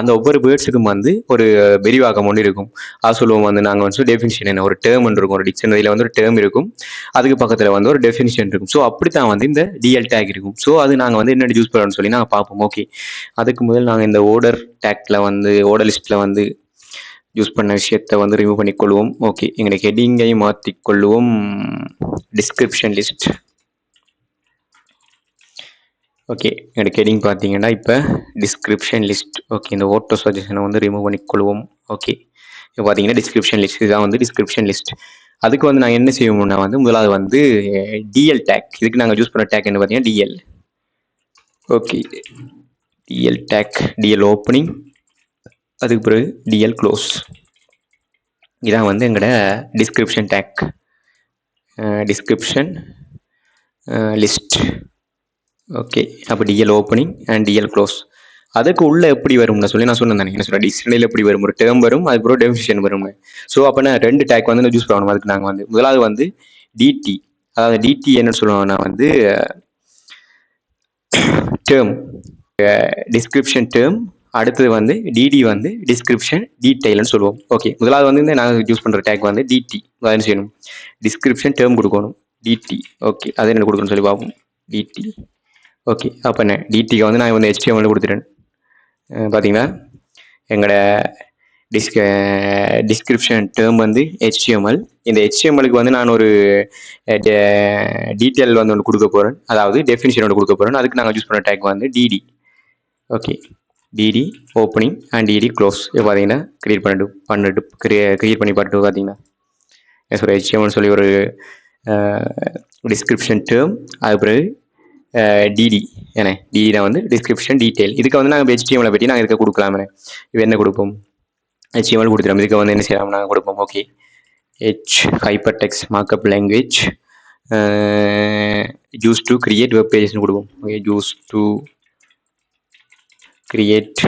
அந்த ஒவ்வொரு வேர்ட்ஸுக்கும் வந்து ஒரு விரிவாக்கம் ஒன்று இருக்கும். அது சொல்லுவோம் வந்து நாங்கள் வந்து டெஃபினிஷன் என்ன ஒரு டேர்ம் இருக்கும். ஒரு டிக்ஷனரியில் வந்து ஒரு டேர்ம் இருக்கும். அதுக்கு பக்கத்தில் வந்து ஒரு டெஃபினிஷன் இருக்கும். ஸோ அப்படி தான் வந்து இந்த டிஎல் டேக் இருக்கும். ஸோ அது நாங்கள் வந்து என்ன யூஸ் பண்ணணும்னு சொல்லி நாங்கள் பார்ப்போம். ஓகே அதுக்கு முதல் நாங்கள் இந்த ஓர்டர் டேக்ல வந்து ஓர்டர் லிஸ்ட்ல வந்து யூஸ் பண்ண விஷயத்தை வந்து ரிமூவ் பண்ணிக்கொள்வோம். ஓகே எங்களுக்கு ஹெட்டிங்கை மாற்றிக்கொள்வோம். Description list. ஓகே எங்களுக்கு ஹெட்டிங் பார்த்தீங்கன்னா இப்போ டிஸ்கிரிப்ஷன் லிஸ்ட். ஓகே இந்த ஓட்டோ சஜஷனை வந்து ரிமூவ் பண்ணிக்கொள்வோம். ஓகே இப்போ பார்த்தீங்கன்னா டிஸ்கிரிப்ஷன் லிஸ்ட் இதுதான் வந்து டிஸ்கிரிப்ஷன் லிஸ்ட். அதுக்கு வந்து நாங்கள் என்ன செய்வோம்னா வந்து முதலாவது வந்து டிஎல் டேக். இதுக்கு நாங்கள் யூஸ் பண்ண டேக் என்ன பார்த்தீங்கன்னா DL. Okay DL tag DL opening அதுக்கு பிறகு டிஎல் க்ளோஸ். இதான் வந்து எங்களோட description tag description list. Okay அப்போ DL opening and DL close. அதுக்கு உள்ள எப்படி வரும்னு சொல்லி நான் சொன்னேன். என்ன சொல்கிறேன் டிக்ஷனரியில் எப்படி வரும் ஒரு டேர்ம் வரும் அதுக்கப்புறம் டெஃபினிஷன் வரும். ஸோ அப்போ நான் 2 டேக் வந்து யூஸ் பண்ணணும். அதுக்கு நாங்கள் வந்து முதலாவது வந்து டிடி. அதாவது டிடி என்னன்னு சொல்லுவாங்கன்னா வந்து டேர்ம் டிஸ்கிரிப்ஷன் டேர்ம். அடுத்தது வந்து டிடி வந்து டிஸ்கிரிப்ஷன் டீடைல்னு சொல்லுவோம். ஓகே முதலாவது வந்து நாங்கள் யூஸ் பண்ணுற டேக் வந்து டிடி. என்ன செய்யணும் டிஸ்கிரிப்ஷன் டேர்ம் கொடுக்கணும் டிடி. ஓகே அதை என்ன கொடுக்கணும்னு சொல்லி பார்ப்போம். டிடி ஓகே அப்போ என்ன டிடிக்கு வந்து நான் வந்து HTML கொடுத்துட்டேன். பார்த்தீங்களா எங்களோட டிஸ்கிரிப்ஷன் டேர்ம் வந்து HTML. இந்த HTMLக்கு வந்து நான் ஒரு டீட்டெயில் வந்து ஒன்று கொடுக்க போகிறேன். அதாவது டெஃபினிஷன் ஒன்று கொடுக்க போகிறேன். அதுக்கு நாங்கள் யூஸ் பண்ண டேக் வந்து TD. Okay TD opening and TD close இப்போ பார்த்தீங்கன்னா கிரியேட் பண்ணி பார்த்துட்டு பார்த்தீங்கன்னா ஒரு HTML சொல்லி ஒரு டிஸ்கிரிப்ஷன் டேர்ம் அது பிறகு டிடி ஏன்னா டிடியில் வந்து டிஸ்கிரிப்ஷன் டீட்டெயில் இதுக்கு வந்து நாங்கள் HTML பற்றி நாங்கள் இதுக்கு கொடுக்கலாமே இது என்ன கொடுப்போம் HTML கொடுத்துருவோம் இதுக்கு வந்து என்ன செய்யலாம் நாங்கள் கொடுப்போம் okay hypertext markup language used to create web pages கொடுப்போம் okay used to create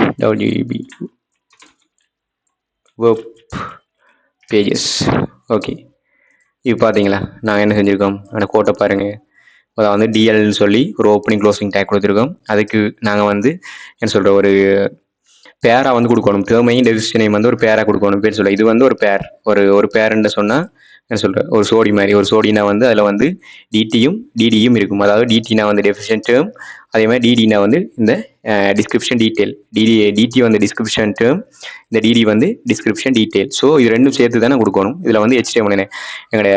web pages okay இப்போ பார்த்தீங்களா நாங்கள் என்ன செஞ்சுருக்கோம் அந்த கோட்டை பாருங்கள் அதை வந்து டிஎல்னு சொல்லி ஒரு ஓப்பனிங் க்ளோசிங் டேக் கொடுத்துருக்கோம் அதுக்கு நாங்கள் வந்து என்ன சொல்கிற ஒரு பேராக வந்து கொடுக்கணும் டேர்மையும் டெசிஷனையும் வந்து ஒரு பேராக கொடுக்கணும் பேர் சொல்ல இது வந்து ஒரு பேர் ஒரு பேருன்னு சொன்னால் என்ன சொல்கிறேன் ஒரு சோடி மாதிரி ஒரு சோடினா வந்து அதில் வந்து டிடியும் டிடியும் இருக்கும் அதாவது டிடினா வந்து டெஃபிஷியன்ட் டேர்ம் அதே மாதிரி டிடினா வந்து இந்த டிஸ்கிரிப்ஷன் டீட்டெயில் டிடி வந்து டிஸ்கிரிப்ஷன் டேர்ம் இந்த டிடி வந்து டிஸ்கிரிப்ஷன் டீட்டெயில் ஸோ இது ரெண்டும் சேர்த்து தானே கொடுக்கணும் இதில் வந்து HTML எங்களுடைய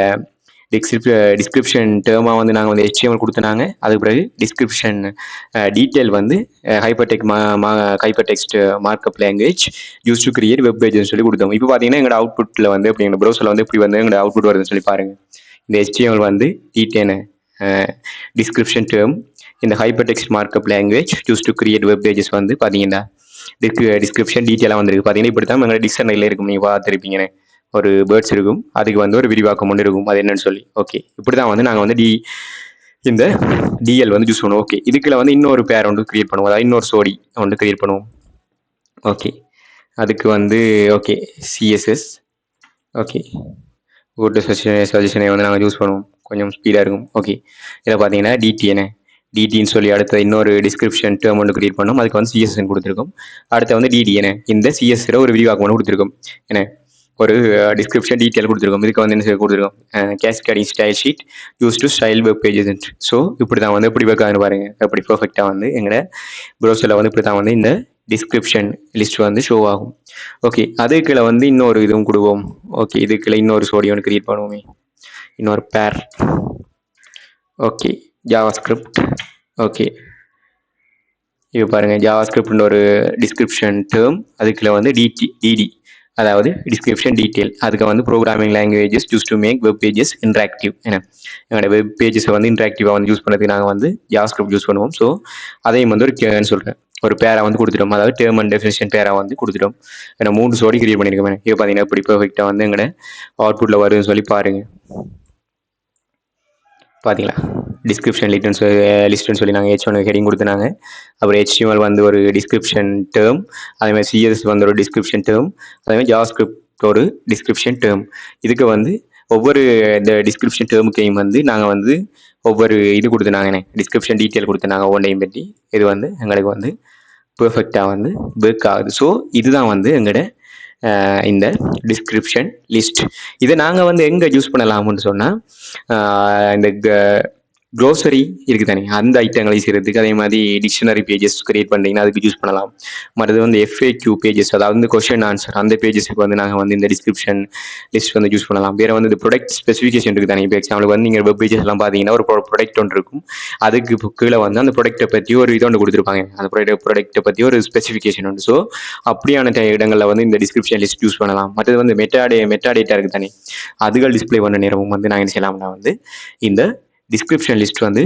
டிஸ்கிரிப்ஷன் டேர்மாக வந்து நாங்கள் வந்து HTML கொடுத்தனாங்க அதுக்கு பிறகு டிஸ்கிரிப்ஷன் டீட்டெயில் வந்து hypertext markup language use to create web பேஜ்னு சொல்லி கொடுத்தோம் இப்போ பார்த்தீங்கன்னா எங்களோட அவுட்புட்டில் வந்து எப்படி எங்கள் ப்ரௌசரில் வந்து இப்படி வந்து எங்களோட அவுட்புட் வருதுன்னு சொல்லி பாருங்கள் இந்த HTML வந்து டீட்டெயில் டிஸ்கிரிப்ஷன் டேர்ம் இந்த hypertext markup language use to create web pages வந்து பார்த்தீங்கன்னா டிஸ்கிரிப்ஷன் டீட்டெயிலாக வந்துருக்கு பார்த்தீங்கன்னா இப்படி தான் எங்களோட டிக்ஷனரியில் இருக்கும் நீங்கள் பார்த்துருப்பீங்கன்னு ஒரு பேர்ட்ஸ் இருக்கும் அதுக்கு வந்து ஒரு விரிவாக்கம் ஒன்று இருக்கும் அது என்னன்னு சொல்லி ஓகே இப்படி தான் வந்து நாங்கள் வந்து இந்த டிஎல் வந்து யூஸ் பண்ணுவோம் ஓகே இதுக்குள்ள வந்து இன்னொரு பேர் ஒன்று கிரியேட் பண்ணுவோம் அதாவது இன்னொரு சோடி ஒன்று கிரியேட் பண்ணுவோம் ஓகே அதுக்கு வந்து ஓகே சிஎஸ்எஸ் ஓகே ஒரு சஜஷனை வந்து நாங்கள் யூஸ் பண்ணுவோம் கொஞ்சம் ஸ்பீடாக இருக்கும் ஓகே இதில் பார்த்தீங்கன்னா டிடிஎன டிடின்னு சொல்லி அடுத்த இன்னொரு டிஸ்கிரிப்ஷன் டேர்ம் ஒன்று கிரியேட் பண்ணோம் அதுக்கு வந்து சிஎஸ்என் கொடுத்துருக்கோம் அடுத்த வந்து டிடிஎன இந்த சிஎஸ்ல ஒரு விரிவாக்கம் ஒன்று கொடுத்துருக்கோம் என்ன ஒரு டிஸ்கிரிப்ஷன் டீட்டெயில் கொடுத்துருக்கோம் இதுக்கு வந்து என்ன கொடுத்துருக்கோம் cascading style sheet use to style web pages so இப்படி தான் வந்து எப்படி வைக்காதுன்னு பாருங்க எப்படி பர்ஃபெக்டாக வந்து எங்களோட ப்ரௌசரில் வந்து இப்படி தான் வந்து இந்த டிஸ்கிரிப்ஷன் லிஸ்ட் வந்து ஷோ ஆகும் ஓகே அதுக்குள்ள வந்து இன்னொரு இதுவும் கொடுவோம் ஓகே இதுக்குள்ள இன்னொரு சோடி ஒன்று கிரியேட் பண்ணுவோமே இன்னொரு பேர் ஓகே ஜாவாஸ்கிரிப்ட் ஓகே இப்போ பாருங்கள் ஜாவாஸ்கிரிப்ட்னு ஒரு டிஸ்கிரிப்ஷன் டேர்ம் அதுக்குள்ள வந்து டிடி அதாவது டிஸ்கிரிப்ஷன் டீட்டெயில் அதுக்கு வந்து programming languages use to make web pages interactive ஏன்னா எங்களோட வெப் பேஜஸை வந்து இன்ட்ராக்டிவாக வந்து யூஸ் பண்ணுறதுக்கு நாங்கள் வந்து ஜாவாஸ்கிரிப்ட் யூஸ் பண்ணுவோம் ஸோ அதையும் வந்து ஒரு சொல்கிறேன் ஒரு பேராக வந்து கொடுத்துட்டோம் அதாவது டேர்ம் அண்ட் டெஃபினிஷன் பேராக வந்து கொடுத்துட்டோம் ஏன்னா 3 சோடி கிரியேட் பண்ணியிருக்கேன் இப்போ பார்த்தீங்கன்னா இப்படி பர்ஃபெக்டாக வந்து எங்களோட அவுட்புட்டில் வருதுன்னு சொல்லி பாருங்கள் பார்த்தீங்களா டிஸ்கிரிப்ஷன் லிஸ்ட்னு சொல்லி நாங்கள் H1 ஹெடிங் கொடுத்துனாங்க அப்புறம் HTML வந்து ஒரு டிஸ்கிரிப்ஷன் டேர்ம் அதேமாதிரி CSS வந்து ஒரு டிஸ்கிரிப்ஷன் டேர்ம் அதேமாதிரி ஜாவாஸ்கிரிப்ட் ஒரு டிஸ்கிரிப்ஷன் டேர்ம் இதுக்கு வந்து ஒவ்வொரு இந்த டிஸ்கிரிப்ஷன் டேர்முக்கையும் வந்து நாங்கள் வந்து ஒவ்வொரு இது கொடுத்துனாங்கண்ணே டிஸ்கிரிப்ஷன் டீட்டெயில் கொடுத்துனாங்க ஒவ்வொன்றையும் பற்றி இது வந்து எங்களுக்கு வந்து பெர்ஃபெக்டாக வந்து ஒர்க் ஆகுது ஸோ இதுதான் வந்து எங்களோட இந்த டிஸ்கிரிப்ஷன் லிஸ்ட் இதை நாங்கள் வந்து எங்கே யூஸ் பண்ணலாம்னு சொன்னால் இந்த க்ரோசரி இருக்குது தானே அந்த ஐட்டங்களை செய்கிறதுக்கு அதே மாதிரி டிக்ஷனரி பேஜஸ் கிரியேட் பண்ணிங்கன்னா அதுக்கு யூஸ் பண்ணலாம் மற்றது வந்து FAQ பேஜஸ் அதாவது வந்து கொஸ்டின் ஆன்சர் அந்த பேஜஸுக்கு வந்து நாங்கள் வந்து இந்த டிஸ்கிரிப்ஷன் லிஸ்ட் வந்து யூஸ் பண்ணலாம் வேறு வந்து இந்த ப்ராடக்ட் ஸ்பெசிஃபிகேஷன் இருக்குது தானே இப்போ எக்ஸாம்பிளுக்கு வந்து நீங்கள் வெப் பேஜஸ் எல்லாம் பார்த்தீங்கன்னா ஒரு ப்ராடக்ட் ஒன்று இருக்கும் அதுக்கு கீழே வந்து அந்த ப்ராடக்ட்டை பற்றி ஒரு இது ஒன்று கொடுத்துருப்பாங்க அந்த ப்ராடக்ட்டை பற்றி ஒரு ஸ்பெசிஃபிகேஷன் உண்டு ஸோ அப்படியான இடங்களில் வந்து இந்த டிஸ்கிரிப்ஷன் லிஸ்ட் யூஸ் பண்ணலாம் மற்றது வந்து மெட்டாடேட்டா இருக்குது தானே அதுகள் டிஸ்பிளே பண்ண நேரமும் வந்து நாங்கள் என்ன செய்யலாம்னா வந்து இந்த டிஸ்கிரிப்ஷன் லிஸ்ட் வந்து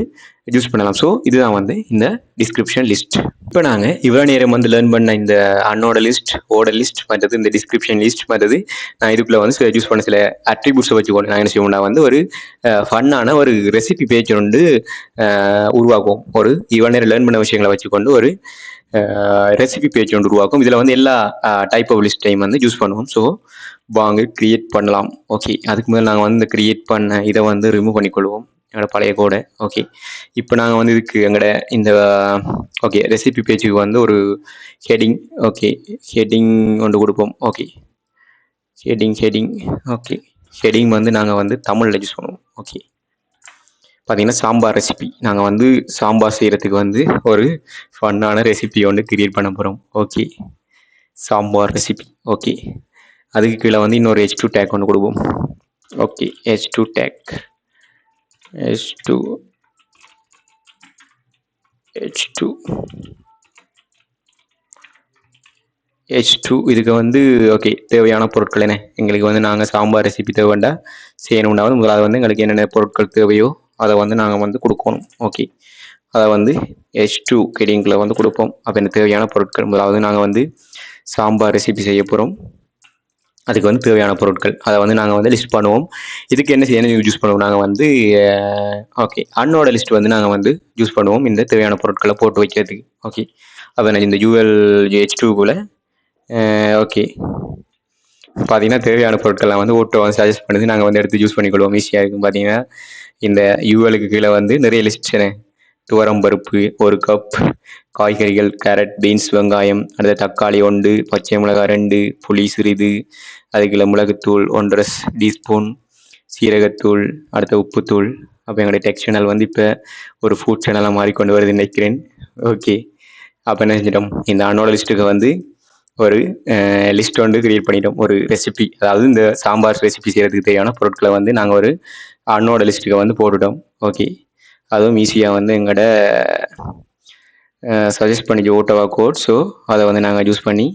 யூஸ் பண்ணலாம் ஸோ இதுதான் வந்து இந்த டிஸ்கிரிப்ஷன் லிஸ்ட் இப்போ நாங்கள் இவ்வளோ நேரம் வந்து லேர்ன் பண்ண இந்த அன்னோட லிஸ்ட் ஓட லிஸ்ட் மற்றது இந்த டிஸ்கிரிப்ஷன் லிஸ்ட் மற்றது நான் இதுக்குள்ளே வந்து யூஸ் பண்ண சில அட்ரிபியூட்ஸை வச்சுக்கொண்டு நான் என்ன செய்வோம்னா வந்து ஒரு ஃபன்னான ஒரு ரெசிபி பேஜ் வந்து உருவாக்குவோம் ஒரு இவ்வளோ நேரம் லேர்ன் பண்ண விஷயங்களை வச்சுக்கொண்டு ஒரு ரெசிபி பேஜ் ஒன்று உருவாக்கும் இதில் வந்து எல்லா டைப் ஆஃப் லிஸ்ட்டையும் வந்து யூஸ் பண்ணுவோம் ஸோ வாங்க கிரியேட் பண்ணலாம் ஓகே அதுக்கு முதல்ல நாங்கள் வந்து இந்த கிரியேட் பண்ண இதை வந்து ரிமூவ் பண்ணிக்கொள்வோம் எங்களோட பழைய கோடை ஓகே இப்போ நாங்கள் வந்து இதுக்கு எங்களோட இந்த ஓகே ரெசிபி பேஜுக்கு வந்து ஒரு ஹெடிங் ஓகே ஹெடிங் ஒன்று கொடுப்போம் ஓகே ஹெடிங் ஓகே ஹெடிங் வந்து நாங்கள் வந்து தமிழில் யூஸ் பண்ணுவோம் ஓகே பார்த்தீங்கன்னா சாம்பார் ரெசிபி நாங்கள் வந்து சாம்பார் செய்கிறதுக்கு வந்து ஒரு ஃபன்னான ரெசிபி ஒன்று கிரியேட் பண்ண போகிறோம் ஓகே சாம்பார் ரெசிபி ஓகே அதுக்கு கீழே வந்து இன்னொரு H2 டேக் ஒன்று கொடுப்போம் okay H2 take H2 H2 இதுக்கு வந்து ஓகே தேவையான பொருட்கள் என்ன எங்களுக்கு வந்து நாங்கள் சாம்பார் ரெசிபி தேவைண்டா செய்யணும்னா வந்து முதலாவது வந்து எங்களுக்கு என்னென்ன பொருட்கள் தேவையோ அதை வந்து நாங்கள் வந்து கொடுக்கணும். ஓகே, அதை வந்து H2 கேடிங்கில் வந்து கொடுப்போம். அப்போ எனக்கு தேவையான பொருட்கள் முதலாவது நாங்கள் வந்து சாம்பார் ரெசிபி செய்ய போகிறோம். அதுக்கு வந்து தேவையான பொருட்கள் அதை வந்து நாங்கள் வந்து லிஸ்ட் பண்ணுவோம். இதுக்கு என்ன செய்யணும் யூஸ் பண்ணுவோம் நாங்கள் வந்து ஓகே அன்னோட லிஸ்ட் வந்து நாங்கள் வந்து யூஸ் பண்ணுவோம் இந்த தேவையான பொருட்களை போட்டு வைக்கிறதுக்கு. ஓகே, அப்போ நான் இந்த ULH2க்குள்ள ஓகே பார்த்தீங்கன்னா தேவையான பொருட்கள்லாம் வந்து ஓட்டோ வந்து சஜஸ்ட் பண்ணுது, நாங்கள் வந்து எடுத்து யூஸ் பண்ணிக்கொள்வோம், ஈஸியாக இருக்கும். பார்த்தீங்கன்னா இந்த யூஎலுக்கு கீழே வந்து நிறைய லிஸ்ட் துவரம் பருப்பு 1 கப், காய்கறிகள் கேரட், பீன்ஸ், வெங்காயம், அடுத்த தக்காளி 1, பச்சை மிளகாய் 2, புளி சிறிது, அதுக்குள்ள மிளகுத்தூள் 1½ டீஸ்பூன், சீரகத்தூள், அடுத்த உப்புத்தூள். அப்போ எங்களுடைய டெக் சேனல் வந்து இப்போ ஒரு ஃபுட் சேனலாக மாறிக்கொண்டு வருது நினைக்கிறேன். ஓகே, அப்போ என்ன செஞ்சிட்டோம் இந்த அன்னோட லிஸ்ட்டுக்கு வந்து ஒரு லிஸ்ட் வந்து கிரியேட் பண்ணிட்டோம், ஒரு ரெசிபி. அதாவது இந்த சாம்பார் ரெசிபி செய்கிறதுக்கு தேவையான பொருட்களை வந்து நாங்கள் ஒரு அன்னோட லிஸ்ட்டுக்கு வந்து போட்டுட்டோம். ஓகே, அதுவும் ஈஸியாக வந்து எங்களோட சஜஸ்ட் பண்ணிச்சு ஓட்டோவா கோட். ஸோ அதை வந்து நாங்கள் யூஸ் பண்ணி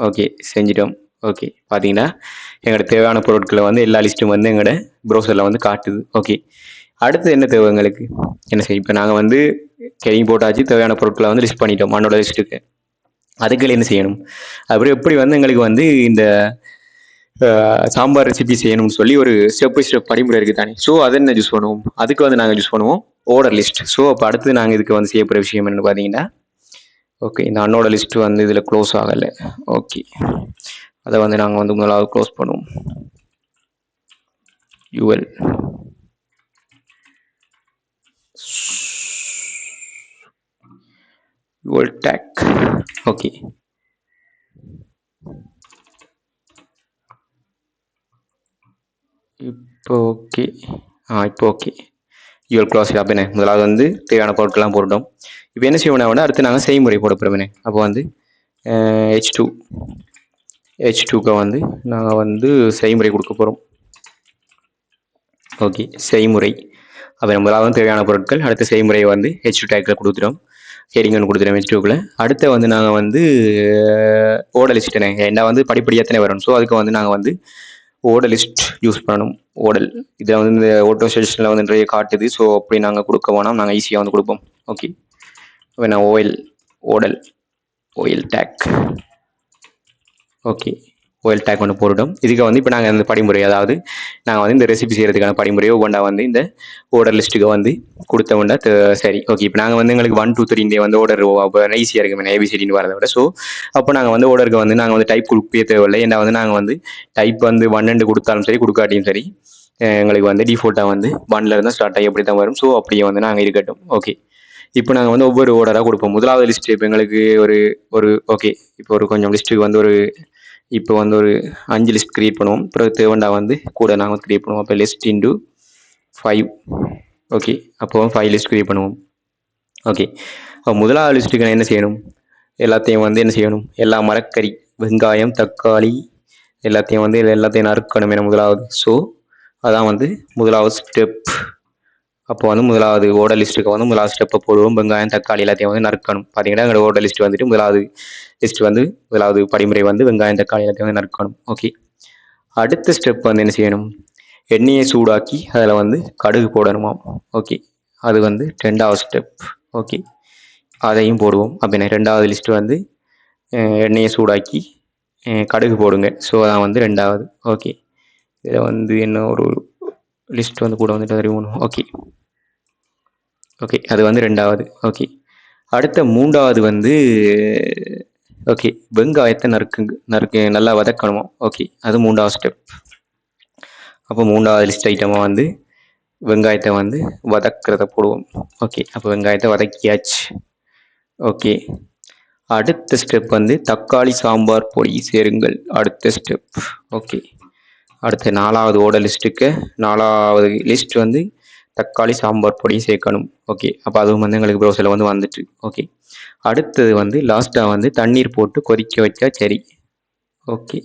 ஓகே செஞ்சிட்டோம். ஓகே, பார்த்தீங்கன்னா எங்களோட தேவையான பொருட்களை வந்து எல்லா லிஸ்ட்டும் வந்து எங்களோட ப்ரௌசரில் வந்து காட்டுது. ஓகே, அடுத்து என்ன தேவை எங்களுக்கு என்ன செய்யும் இப்போ நாங்கள் வந்து கெரிங் போட்டாச்சு, தேவையான பொருட்களை வந்து லிஸ்ட் பண்ணிட்டோம் அன்னோட லிஸ்ட்டுக்கு. அதுக்கு என்ன செய்யணும், அப்புறம் எப்படி வந்து எங்களுக்கு வந்து இந்த சாம்பார் ரெசிபி செய்யணும்னு சொல்லி ஒரு ஸ்டெப் பை ஸ்டெப் படிமுறை இருக்குது தானே. ஸோ அதை என்ன யூஸ் பண்ணுவோம், அதுக்கு வந்து நாங்கள் யூஸ் பண்ணுவோம் ஆர்டர் லிஸ்ட். ஸோ அப்போ அடுத்து நாங்கள் இதுக்கு வந்து செய்யப்படுற விஷயம் என்னன்னு பார்த்தீங்கன்னா ஓகே இந்த அன்னோட லிஸ்ட் வந்து இதில் க்ளோஸ் ஆகலை. ஓகே, அதை வந்து நாங்கள் வந்து முதலாவது க்ளோஸ் பண்ணுவோம். UL take. ஓகே, இப்போ ஓகே இப்போ ஓகே UL க்ளோஸ். அப்போ என்ன முதலாவது வந்து தேவையான பொருட்கள்லாம் போட்டோம். இப்போ என்ன செய்வோம்னா அடுத்து நாங்கள் செய்முறை போட போகிறோம். அப்போ வந்து H2க்கு வந்து நாங்கள் வந்து செய்முறை கொடுக்க போகிறோம். ஓகே, செய்முறை. அப்போ முதலாவது தேவையான பொருட்கள், அடுத்த செய்முறையை வந்து H2 டேக்கில் கொடுத்துட்டோம், ஹெடிங் ஒன்று கொடுத்துட்டோம் H2க்குள்ள. அடுத்த வந்து நாங்கள் வந்து ஓட லிஸ்ட் என்ன வந்து படிப்படியாக தானே வரும். ஸோ அதுக்கு வந்து நாங்கள் வந்து ஓட லிஸ்ட் யூஸ் பண்ணணும். ஓடல் இதில் வந்து இந்த ஓட்டோ செஷனில் வந்து நிறைய காட்டுது. ஸோ அப்படி நாங்கள் கொடுக்க வேணாம், நாங்கள் ஈஸியாக வந்து கொடுப்போம். ஓகே, இப்போ நான் oil take. Okay, oil take ஒன்று போட்டுட்டோம். இதுக்கு வந்து இப்போ நாங்கள் அந்த படிமுறை, அதாவது நாங்கள் வந்து இந்த ரெசிபி செய்கிறதுக்கான படிமுறையோ ஒவ்வொன்றா வந்து இந்த ஆர்டர் லிஸ்ட்டுக்கு வந்து கொடுத்தோம்னா சரி. ஓகே, இப்போ நாங்கள் வந்து எங்களுக்கு 1 2 3 இந்த வந்து ஆர்டர் அப்போ ஈஸியாக இருக்குமே ABCDன்னு வரதை விட. ஸோ அப்போ நாங்கள் வந்து ஆர்டருக்கு வந்து நாங்கள் வந்து டைப் கொடுக்கவே தேவையில்லை. ஏன்னா வந்து நாங்கள் வந்து டைப் வந்து 1 2 கொடுத்தாலும் சரி கொடுக்காட்டியும் சரி எங்களுக்கு வந்து டிஃபால்ட்டாக வந்து 1ல இருந்தால் ஸ்டார்ட் ஆகி அப்படி தான் வரும். ஸோ அப்படியே வந்து நாங்கள் இருக்கட்டும். ஓகே, இப்போ நாங்கள் வந்து ஒவ்வொரு ஆர்டராக கொடுப்போம். முதலாவது லிஸ்ட் இப்போ எங்களுக்கு ஒரு ஓகே இப்போ ஒரு கொஞ்சம் லிஸ்ட்டுக்கு வந்து இப்போ வந்து ஒரு 5 லிஸ்ட் கிரியேட் பண்ணுவோம். அப்புறம் தேவண்டா வந்து கூட நாங்கள் கிரியேட் பண்ணுவோம். அப்போ லிஸ்ட் இன்டு 5. ஓகே, அப்போ 5 லிஸ்ட் கிரியேட் பண்ணுவோம். ஓகே, அப்போ முதலாவது லிஸ்ட்டுக்கு நான் என்ன செய்யணும், எல்லாத்தையும் வந்து என்ன செய்யணும், எல்லா மரக்கறி வெங்காயம் தக்காளி எல்லாத்தையும் நறுக்கணும் என முதலாவது. ஸோ அதான் வந்து முதலாவது ஸ்டெப். அப்போ வந்து முதலாவது ஓட லிஸ்ட்டுக்கு வந்து முதலாவது ஸ்டெப்பை போடுவோம். வெங்காயம் தக்காளி எல்லாத்தையும் வந்து நறுக்கணும். பார்த்தீங்கன்னா எங்களோட ஓட லிஸ்ட் வந்துட்டு முதலாவது படிமுறை வந்து வெங்காயம் தக்காளி எல்லாத்தையும் வந்து நறுக்கணும். ஓகே, அடுத்த ஸ்டெப் வந்து என்ன செய்யணும், எண்ணெயை சூடாக்கி அதில் வந்து கடுகு போடணுமா. ஓகே, அது வந்து 2வது ஸ்டெப். ஓகே, அதையும் போடுவோம். அப்படின்னா 2வது லிஸ்ட் வந்து எண்ணெயை சூடாக்கி கடுகு போடுங்க. ஸோ அதான் வந்து 2வது. ஓகே, இதில் வந்து என்ன ஒரு லிஸ்ட் வந்து கூட வந்துட்டு அறிவோம். ஓகே, அது வந்து 2வது. ஓகே, அடுத்த 3வது வந்து ஓகே வெங்காயத்தை நறுக்கு நல்லா வதக்கணுமா. ஓகே, அது 3வது ஸ்டெப். அப்போ 3வது லிஸ்ட் ஐட்டமாக வந்து வெங்காயத்தை வந்து வதக்கிறத போடுவோம். ஓகே, அப்போ வெங்காயத்தை வதக்கியாச்சு. ஓகே, அடுத்த ஸ்டெப் வந்து தக்காளி சாம்பார் பொடி சேருங்கள். அடுத்த ஸ்டெப். ஓகே, அடுத்த 4வது ஓட லிஸ்ட்டுக்கு 4வது லிஸ்ட் வந்து தக்காளி சாம்பார் பொடி சேர்க்கணும். ஓகே, அப்போ அதுவும் வந்து எங்களுக்கு ப்ரௌசரில் வந்து வந்துட்டு. ஓகே, அடுத்தது வந்து லாஸ்ட்டாக வந்து தண்ணீர் போட்டு கொதிக்க வைக்க சரி. ஓகே,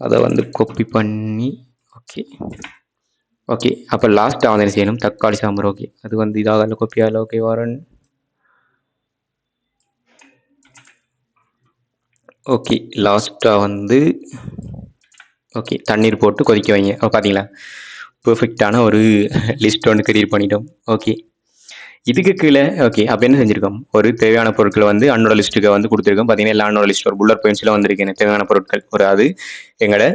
அதை வந்து காப்பி பண்ணி ஓகே அப்போ லாஸ்ட்டாக வந்து என்ன செய்யணும், தக்காளி சாம்பார். ஓகே, அது வந்து இதாக காப்பியாக ஓகே வரேன். ஓகே, லாஸ்ட்டாக வந்து ஓகே தண்ணீர் போட்டு கொதிக்க வைங்க. பார்த்தீங்களா, பெர்ஃபெக்டான ஒரு லிஸ்ட் ஒன்று கிரியேட் பண்ணிட்டோம். ஓகே, இதுக்கு கீழே ஓகே அப்போ என்ன செஞ்சுருக்கோம், ஒரு தேவையான பொருட்களை வந்து அன்னோட லிஸ்ட்டுக்கு வந்து கொடுத்துருக்கோம். பார்த்தீங்கன்னா எல்லா அன்னோட லிஸ்ட் ஒரு புல்லட் பாயிண்ட்ஸில் வந்திருக்கு எனக்கு தேவையான பொருட்கள். ஒரு அது எங்களோட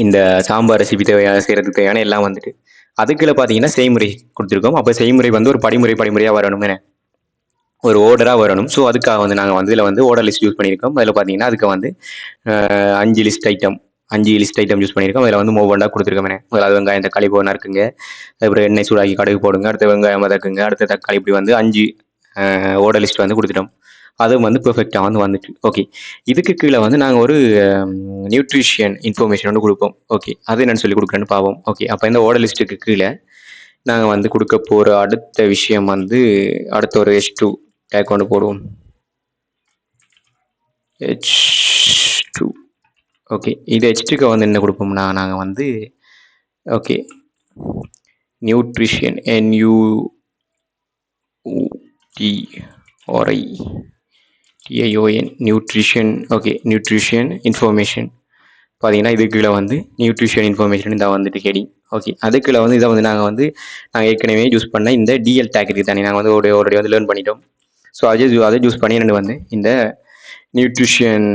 இந்த சாம்பார் ரெசிபி தேவையான செய்கிறதுக்கு தேவையான எல்லாம் வந்துட்டு அதுக்குள்ள பார்த்தீங்கன்னா செய்முறை கொடுத்துருக்கோம். அப்போ செய்முறை வந்து ஒரு படிமுறையாக வரணும், என்ன ஒரு ஓர்டராக வரணும். ஸோ அதுக்காக வந்து நாங்கள் வந்து இதில் வந்து ஓர்டர் லிஸ்ட் யூஸ் பண்ணியிருக்கோம். அதில் பார்த்தீங்கன்னா அதுக்கு வந்து 5 லிஸ்ட் ஐட்டம் யூஸ் பண்ணியிருக்கோம். அதில் வந்து ஒவ்வொன்றா கொடுத்துருக்கோம். முதலாவது வெங்காயம் தக்காளி போனா இருக்குங்க, அதுக்கப்புறம் எண்ணெய் சூடாக்கி கடுகு போடுங்க, அடுத்த வெங்காயம் வதக்குங்க, அடுத்த தக்காளி, இப்படி வந்து 5 ஓர்டர் லிஸ்ட் வந்து கொடுத்துட்டோம். அதுவும் வந்து பெர்ஃபெக்டாக வந்து வந்துட்டு ஓகே. இதுக்கு கீழே வந்து நாங்கள் ஒரு நியூட்ரிஷியன் இன்ஃபர்மேஷன் வந்து கொடுப்போம். ஓகே, அது என்னென்னு சொல்லி கொடுக்குறேன்னு பார்ப்போம். ஓகே, அப்போ இந்த ஓர்டர் லிஸ்ட்டுக்கு கீழே நாங்கள் வந்து கொடுக்க போகிற அடுத்த விஷயம் வந்து அடுத்த ஒரு H2 டேக் கொண்டு போடுவோம். H2 ஓகே, இது H2க்கு வந்து என்ன கொடுப்போம்னா நாங்கள் வந்து okay nutrition NUTRITION nutrition. Okay, nutrition information பார்த்தீங்கன்னா இது கீழே வந்து நியூட்ரிஷன் இன்ஃபர்மேஷன் இதை வந்துட்டு ஹெடிங். ஓகே, அதுக்குள்ள வந்து இதை வந்து நாங்கள் ஏற்கனவே யூஸ் பண்ண இந்த DL டேக் இருக்குது தானே, நாங்கள் வந்து ஆல்ரெடி வந்து லேர்ன் பண்ணிட்டோம். ஸோ அதை யூஸ் பண்ணி எனக்கு வந்து இந்த நியூட்ரிஷன்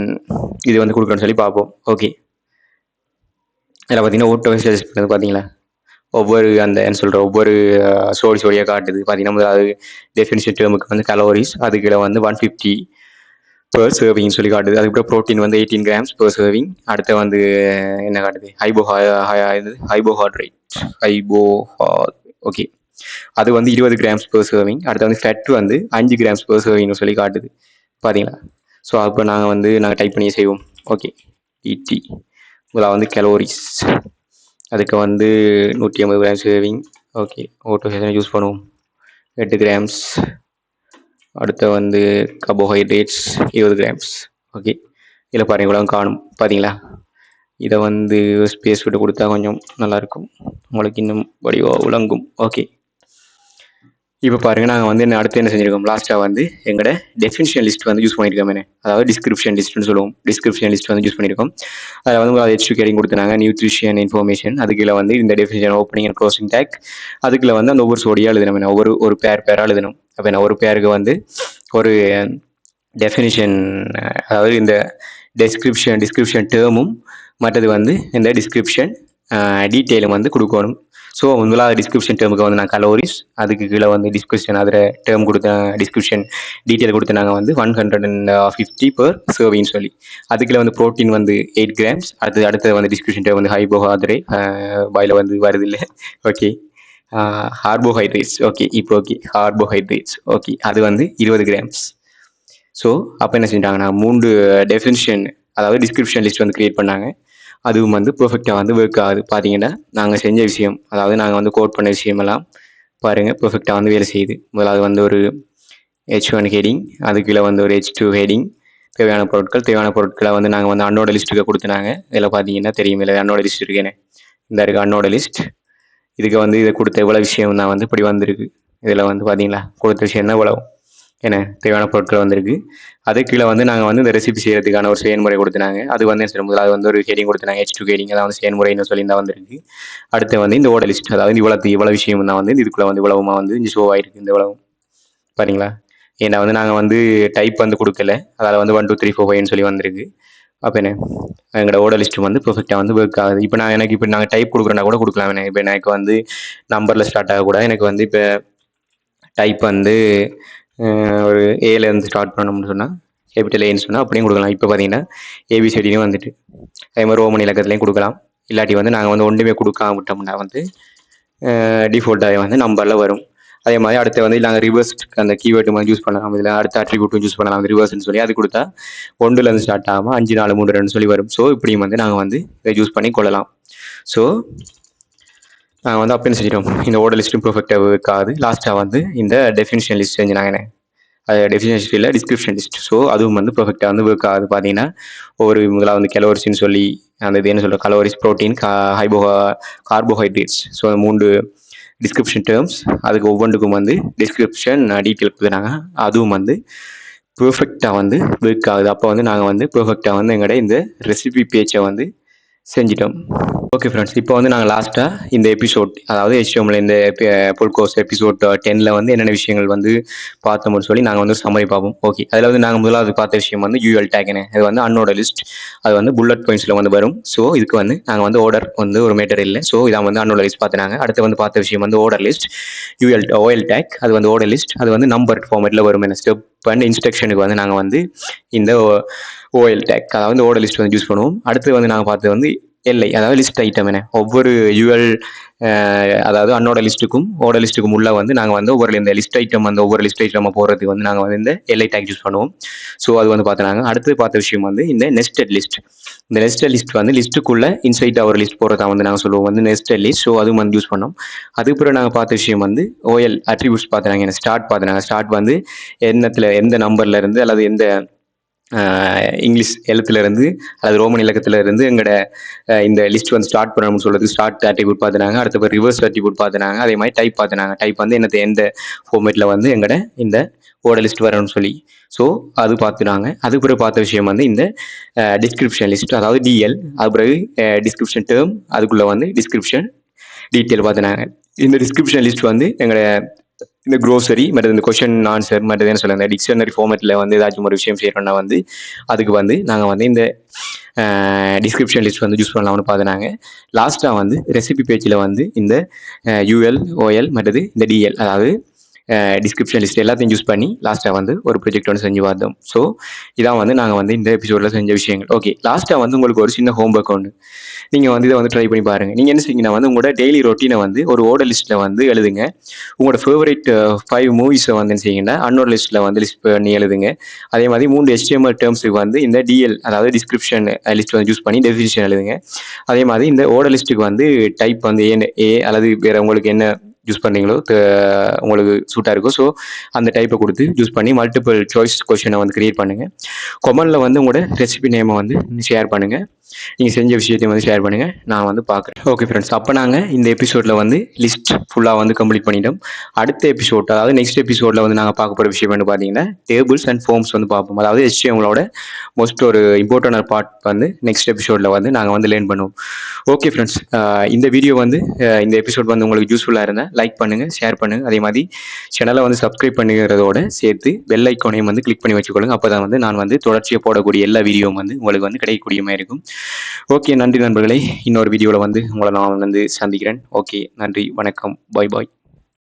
இது வந்து கொடுக்குறேன்னு சொல்லி பார்ப்போம். ஓகே, இதில் பார்த்தீங்கன்னா ஓட்டோ சஜஸ்ட் பண்ணது பார்த்தீங்களா, ஒவ்வொரு அந்த என்ன சொல்கிற ஒவ்வொரு சோடியாக காட்டுது. பார்த்தீங்கன்னா முதலாவது டெஃபினிஷன் டேர்முக்கு வந்து கலோரிஸ், அதுக்குள்ள வந்து 150 பெர் சர்விங்னு சொல்லி காட்டுது. அதுக்கப்புறம் ப்ரோட்டீன் வந்து 18 grams பெர் சர்விங். அடுத்து வந்து என்ன காட்டுது, ஓகே, அது வந்து 20 grams பெர் சர்விங். அடுத்து வந்து ஃபேட் வந்து 5 grams பெர் சர்விங்னு சொல்லி காட்டுது. பார்த்தீங்களா, ஸோ அப்போ நாங்கள் டைப் பண்ணி செய்வோம். ஓகே, இடி முதல்ல வந்து கலோரிஸ், அதுக்கு வந்து 150 grams சர்விங். ஓகே, ஓட்டோ சேஷன் யூஸ் பண்ணுவோம், 8 grams. அடுத்து வந்து கார்போஹைட்ரேட்ஸ் 20 grams. ஓகே, இதில் பாருங்க இவ்வளோ காணும். பார்த்தீங்களா, இதை வந்து ஸ்பேஸ் விட்டு கொடுத்தா கொஞ்சம் நல்லாயிருக்கும், உங்களுக்கு இன்னும் வடிவாக விளங்கும். ஓகே, இப்போ பாருங்கள் நாங்கள் வந்து அடுத்து என்ன செஞ்சுருக்கோம், லாஸ்ட்டாக வந்து எங்களோட டெஃபினிஷன் லிஸ்ட் வந்து யூஸ் பண்ணியிருக்கோம். அதாவது டிஸ்கிரிப்ஷன் லிஸ்ட்னு சொல்லுவோம். டிஸ்கிரிப்ஷன் லிஸ்ட் வந்து யூஸ் பண்ணியிருக்கோம். அதில் வந்து H2 கேரிங் கொடுத்தாங்க நியூட்ரிஷன் இன்ஃபர்மேஷன். அதுக்குள்ள வந்து இந்த definition opening and closing take, அதுக்குள்ள வந்து அந்த ஒவ்வொரு சோடியாக எழுதணும். ஒரு பேராக எழுதணும். அப்போ என்ன ஒரு பேருக்கு வந்து ஒரு டெஃபினிஷன், அதாவது இந்த டிஸ்கிரிப்ஷன் டேர்மும் மற்றது வந்து இந்த டிஸ்கிரிப்ஷன் டீட்டெயிலும் வந்து கொடுக்கணும். ஸோ முதலாவது டிஸ்கிரிப்ஷன் டேர்முக்கு வந்து நான் கலோரிஸ், அதுக்கு கீழே வந்து டிஸ்கிரிப்ஷன் அதில் டேர்ம் கொடுத்த டிஸ்கிரிப்ஷன் டீட்டெயில் கொடுத்து நாங்கள் வந்து 150 பெர் சர்வின்னு சொல்லி, அதுக்குள்ள வந்து ப்ரோட்டீன் வந்து 8 grams. அடுத்தது வந்து டிஸ்கிரிப்ஷன் டேர்ம் வந்து ஹைபோஹைட்ரேட், வாயில் வந்து வருது இல்லை. Okay, carbohydrates. ஓகே, இப்போ ஓகே கார்போஹைட்ரேட்ஸ். ஓகே, அது வந்து 20 grams. ஸோ அப்போ என்ன செஞ்சிட்டாங்கன்னா 3 டெஃபினிஷன், அதாவது டிஸ்கிரிப்ஷன் லிஸ்ட் வந்து கிரியேட் பண்ணாங்க. அதுவும் வந்து பெர்ஃபெக்டாக வந்து ஒர்க் ஆகுது. பார்த்தீங்கன்னா நாங்கள் செஞ்ச விஷயம், அதாவது நாங்கள் வந்து கோட் பண்ண விஷயமெல்லாம் பாருங்கள் பெர்ஃபெக்டாக வந்து வேலை செய்யுது. முதலாவது வந்து ஒரு H1 ஹெடிங், அதுக்குள்ளே வந்து ஒரு H2 ஹெடிங், தேவையான பொருட்களை வந்து நாங்கள் வந்து அன்னோட லிஸ்ட்டுக்கு கொடுத்துனாங்க. இதில் பார்த்தீங்கன்னா தெரியும், இல்லை அன்னோட லிஸ்ட் இருக்கேன்னு இந்த இருக்குது அன்னோட லிஸ்ட். இதுக்கு வந்து இதை கொடுத்த இவ்வளோ விஷயம் தான் வந்து இப்படி வந்திருக்கு. இதில் வந்து பார்த்தீங்களா கொடுத்த விஷயம் தான் இவ்வளவு, என்ன தேவையான பொருட்கள் வந்திருக்கு. அதுக்கு கீழே வந்து நாங்கள் வந்து இந்த ரெசிபி செய்யறதுக்கான ஒரு செயல்முறை கொடுத்துனாங்க. அது வந்து என்ன முதல்ல அது வந்து ஒரு ஹெடிங் கொடுத்துனாங்க, H2 ஹெடிங், அதாவது செயல்முறைன்னு சொல்லி தான் வந்திருக்கு. அடுத்து வந்து இந்த ஓட லிஸ்ட், அதாவது இவ்வளோ விஷயம் தான் வந்து இதுக்குள்ள வந்து இவ்வளவுமா வந்து இங்கே ஷோ ஆயிருக்கு. இந்த இவ்வளவு பாத்தீங்களா, ஏன்னா வந்து நாங்கள் வந்து டைப் வந்து கொடுக்கல, அதாவது வந்து 1 2 3 4 5 சொல்லி வந்திருக்கு. அப்போ என்ன எங்களோட ஓட லிஸ்ட் வந்து பெர்ஃபெக்டாக வந்து ஒர்க் ஆகுது. இப்போ நாங்கள் டைப் கொடுக்குறேன்னா கூட கொடுக்கலாம். இப்போ எனக்கு வந்து நம்பரில் ஸ்டார்ட் ஆகக்கூட எனக்கு வந்து இப்போ டைப் வந்து ஒரு ஏலேருந்து ஸ்டார்ட் பண்ணணும்னு சொன்னால் கேபிட்டல் ஏன்னு சொன்னால் அப்படியும் கொடுக்கலாம். இப்போ பார்த்தீங்கன்னா ஏபிசிடியும் வந்துட்டு அதே மாதிரி ரோமன் இலக்கத்துலையும் கொடுக்கலாம். இல்லாட்டி வந்து நாங்கள் வந்து ஒன்றுமே கொடுக்காம விட்டோம்னா வந்து டிஃபால்ட்டாக வந்து நம்பரில் வரும். அதே மாதிரி அடுத்து வந்து நாங்கள் ரிவர்ஸ் அந்த கீவேர்டு மாதிரி யூஸ் பண்ணலாம். இதில் அடுத்த அட்ரிபியூட்டும் யூஸ் பண்ணலாம், ரிவர்ஸ்ன்னு சொல்லி. அது கொடுத்தா 1லேருந்து ஸ்டார்ட் ஆகாமல் 5 4 3 2 சொல்லி வரும். ஸோ இப்படியும் வந்து நாங்கள் வந்து இதை யூஸ் பண்ணி கொள்ளலாம். ஸோ நாங்கள் வந்து அப்போ என்ன செஞ்சிட்டோம், இந்த ஓட லிஸ்ட்டும் பெர்ஃபெக்டாக இருக்காது. லாஸ்ட்டாக வந்து இந்த டெஃபினிஷன் லிஸ்ட் செஞ்சுனாங்க, அது டெஃபினிஷன் லிஸ்ட் இல்லை டிஸ்கிரிப்ஷன் லிஸ்ட். ஸோ அதுவும் வந்து பெர்ஃபெக்டாக வந்து ஒர்க் ஆகுது. பார்த்தீங்கன்னா ஒரு முதலாக வந்து கலோரிஸ்ன்னு சொல்லி அந்த இது என்ன சொல்கிற கலோரிஸ், ப்ரோட்டீன், கார்போஹைட்ரேட்ஸ். ஸோ அந்த 3 டிஸ்கிரிப்ஷன் டேர்ம்ஸ், அதுக்கு ஒவ்வொன்றுக்கும் வந்து டிஸ்கிரிப்ஷன் டீட்டெயில் கொடுத்துனாங்க. அதுவும் வந்து பெர்ஃபெக்டாக வந்து ஒர்க் ஆகுது. அப்போ வந்து நாங்கள் வந்து பெர்ஃபெக்டாக வந்து எங்களோட இந்த ரெசிபி பேஜை வந்து செஞ்சிட்டோம். ஓகே ஃப்ரெண்ட்ஸ், இப்போ வந்து நாங்கள் லாஸ்ட்டாக இந்த எபிசோட், அதாவது HTML இந்த ஃபுல் கோர்ஸ் எபிசோட் 10ல் வந்து என்னென்ன விஷயங்கள் வந்து பார்த்தோம்னு சொல்லி நாங்கள் வந்து சம்மரி பார்ப்போம். ஓகே, அதில் வந்து நாங்கள் முதலாவது பார்த்த விஷயம் வந்து UL டேக்னு, அது வந்து அன்னோட லிஸ்ட், அது வந்து புல்லட் பாயிண்ட்ஸில் வந்து வரும். ஸோ இதுக்கு வந்து நாங்கள் வந்து ஆர்டர் வந்து ஒரு மேட்டர் இல்லை. ஸோ இதான் வந்து அன்னோட லிஸ்ட் பார்த்துனாங்க. அடுத்து வந்து பார்த்த விஷயம் வந்து ஆர்டர் லிஸ்ட், OL டேக், அது வந்து ஆர்டர் லிஸ்ட், அது வந்து நம்பர் ஃபார்மேட்டில் வரும். என்ன ஸ்டெப் அண்ட் இன்ஸ்ட்ரக்ஷனுக்கு வந்து நாங்கள் வந்து இந்த OL டேக், அதாவது ஆர்டர் லிஸ்ட் வந்து யூஸ் பண்ணுவோம். அடுத்து வந்து நாங்கள் பார்த்தது வந்து எல்ஐ, அதாவது லிஸ்ட் ஐட்டம். என்ன ஒவ்வொரு UL அதாவது அன்னோட லிஸ்ட்டுக்கும் ஓட லிஸ்ட்டுக்கும் உள்ள வந்து நாங்கள் வந்து ஒவ்வொரு இந்த லிஸ்ட் ஐட்டம் வந்து ஒவ்வொரு லிஸ்ட் ஐட்டம் போகிறதுக்கு வந்து நாங்கள் வந்து இந்த எல்ஐ டேக் யூஸ் பண்ணுவோம். ஸோ அது வந்து பார்த்தாங்க. அடுத்து பார்த்த விஷயம் வந்து இந்த நெஸ்டட் லிஸ்ட். இந்த நெஸ்டட் லிஸ்ட் வந்து லிஸ்ட்டுக்குள்ள இன்சைட்டாக ஒரு லிஸ்ட் போகிறதா வந்து நாங்கள் சொல்லுவோம் வந்து நெஸ்டட் லிஸ்ட். ஸோ அதுவும் வந்து யூஸ் பண்ணோம். அதுக்கப்புறம் நாங்கள் பார்த்த விஷயம் வந்து OL அட்ரிபியூட்ஸ் பார்த்துனாங்க. என்ன ஸ்டார்ட் பார்த்துனாங்க. ஸ்டார்ட் வந்து எந்த நம்பர்ல இருந்து அல்லது எந்த இங்கிலீஷ் எழுத்துல இருந்து அல்லது ரோமன் இலக்கத்துல இருந்து எங்களோட இந்த லிஸ்ட் வந்து ஸ்டார்ட் பண்ணணும்னு சொல்றது ஸ்டார்ட் அட்ரிபியூட் பார்த்துனாங்க. அடுத்த ரிவர்ஸ் அட்ரிபியூட் பார்த்துனாங்க. அதே மாதிரி டைப் பார்த்துனாங்க. டைப் வந்து எந்த ஃபார்மேட்டில் வந்து எங்களோட இந்த ஓட லிஸ்ட் வரணும்னு சொல்லி. ஸோ அது பார்த்துனாங்க. அதுக்கு பிறகு பார்த்த விஷயம் வந்து இந்த டிஸ்கிரிப்ஷன் லிஸ்ட், அதாவது DL, அது பிறகு டிஸ்கிரிப்ஷன் டேர்ம், அதுக்குள்ள வந்து டிஸ்கிரிப்ஷன் டீட்டெயில் பார்த்துனாங்க. இந்த டிஸ்கிரிப்ஷன் லிஸ்ட் வந்து எங்களோட இந்த க்ரோசரி மற்றது இந்த கொஸ்டின் ஆன்சர் மற்றது என்ன சொல்லுங்க டிக்ஷனரி ஃபார்மேட்டில் வந்து ஏதாச்சும் ஒரு விஷயம் செய்யணும்னா வந்து அதுக்கு வந்து நாங்கள் வந்து இந்த டிஸ்கிரிப்ஷன் லிஸ்ட் வந்து யூஸ் பண்ணலாம்னு பார்த்துனாங்க. லாஸ்ட்டாக வந்து ரெசிபி பேஜில் வந்து இந்த UL OL மற்றது இந்த DL, அதாவது டிஸ்கிரிப்ஷன் லிஸ்ட் எல்லாத்தையும் யூஸ் பண்ணி லாஸ்ட்டாக வந்து ஒரு ப்ரொஜெக்ட் ஒன்று செஞ்சு பார்த்தோம். ஸோ இதான் வந்து நாங்கள் வந்து இந்த எபிசோடில் செஞ்ச விஷயங்கள். ஓகே, லாஸ்ட்டாக வந்து உங்களுக்கு ஒரு சின்ன ஹோம்ஒர்க் ஒன்று நீங்கள் வந்து இதை வந்து ட்ரை பண்ணி பாருங்கள். நீங்கள் என்ன செய்யுங்கன்னா வந்து உங்களோட டெய்லி ரொட்டீனை வந்து ஒரு ஓர்டர் லிஸ்ட்டில் வந்து எழுதுங்க. உங்களோட ஃபேவரட் 5 மூவிஸை வந்து என்ன செய்யுங்கன்னா அன்னோட லிஸ்ட்டில் வந்து லிஸ்ட் பண்ணி எழுதுங்க. அதே மாதிரி 3 HTML டேர்ம்ஸுக்கு வந்து இந்த DL, அதாவது டிஸ்கிரிப்ஷன் லிஸ்ட் வந்து யூஸ் பண்ணி டெஃபினிஷன் எழுதுங்க. அதே மாதிரி இந்த ஓர்டர் லிஸ்ட்டுக்கு வந்து டைப் வந்து ஏ அல்லது வேறு உங்களுக்கு என்ன யூஸ் பண்ணீங்களோ உங்களுக்கு சூட்டாக இருக்கும். ஸோ அந்த டைப்பை கொடுத்து யூஸ் பண்ணி மல்டிபிள் சாய்ஸ் கொஸ்டினை வந்து கிரியேட் பண்ணுங்கள். கொமெண்டில் வந்து உங்களோட ரெசிபி நேமை வந்து ஷேர் பண்ணுங்கள். நீங்கள் செஞ்ச விஷயத்தையும் வந்து ஷேர் பண்ணுங்கள், நான் வந்து பார்க்குறேன். ஓகே ஃப்ரெண்ட்ஸ், அப்போ நாங்கள் இந்த எபிசோடில் வந்து லிஸ்ட் ஃபுல்லாக வந்து கம்ப்ளீட் பண்ணிட்டோம். அடுத்த எபிசோட், அதாவது நெக்ஸ்ட் எபிசோடில் வந்து நாங்கள் பார்க்க போகிற விஷயம் என்ன பார்த்தீங்கன்னா டேபிள்ஸ் அண்ட் ஃபார்ம்ஸ் வந்து பார்ப்போம். அதாவது HTMLோட மோஸ்ட் ஒரு இம்பார்ட்டன்ட் பார்ட் வந்து நெக்ஸ்ட் எபிசோடில் வந்து நாங்கள் வந்து லேர்ன் பண்ணுவோம். ஓகே ஃப்ரெண்ட்ஸ், இந்த வீடியோ வந்து இந்த எபிசோட் வந்து உங்களுக்கு யூஸ்ஃபுல்லாக இருந்தால் லைக் பண்ணுங்கள், ஷேர் பண்ணுங்கள். அதே மாதிரி சேனலை வந்து சப்ஸ்கிரைப் பண்ணுங்கிறதோட சேர்த்து பெல் ஐக்கானையும் வந்து கிளிக் பண்ணி வச்சுக்கொள்ளுங்க. அப்போ தான் வந்து நான் வந்து தொடர்ச்சியாக போடக்கூடிய எல்லா வீடியோவும் வந்து உங்களுக்கு வந்து கிடைக்கக்கூடிய மாதிரி இருக்கும். ஓகே, நன்றி நண்பர்களே. இன்னொரு வீடியோவில் வந்து உங்களை நான் வந்து சந்திக்கிறேன். ஓகே, நன்றி, வணக்கம், பாய் பாய்.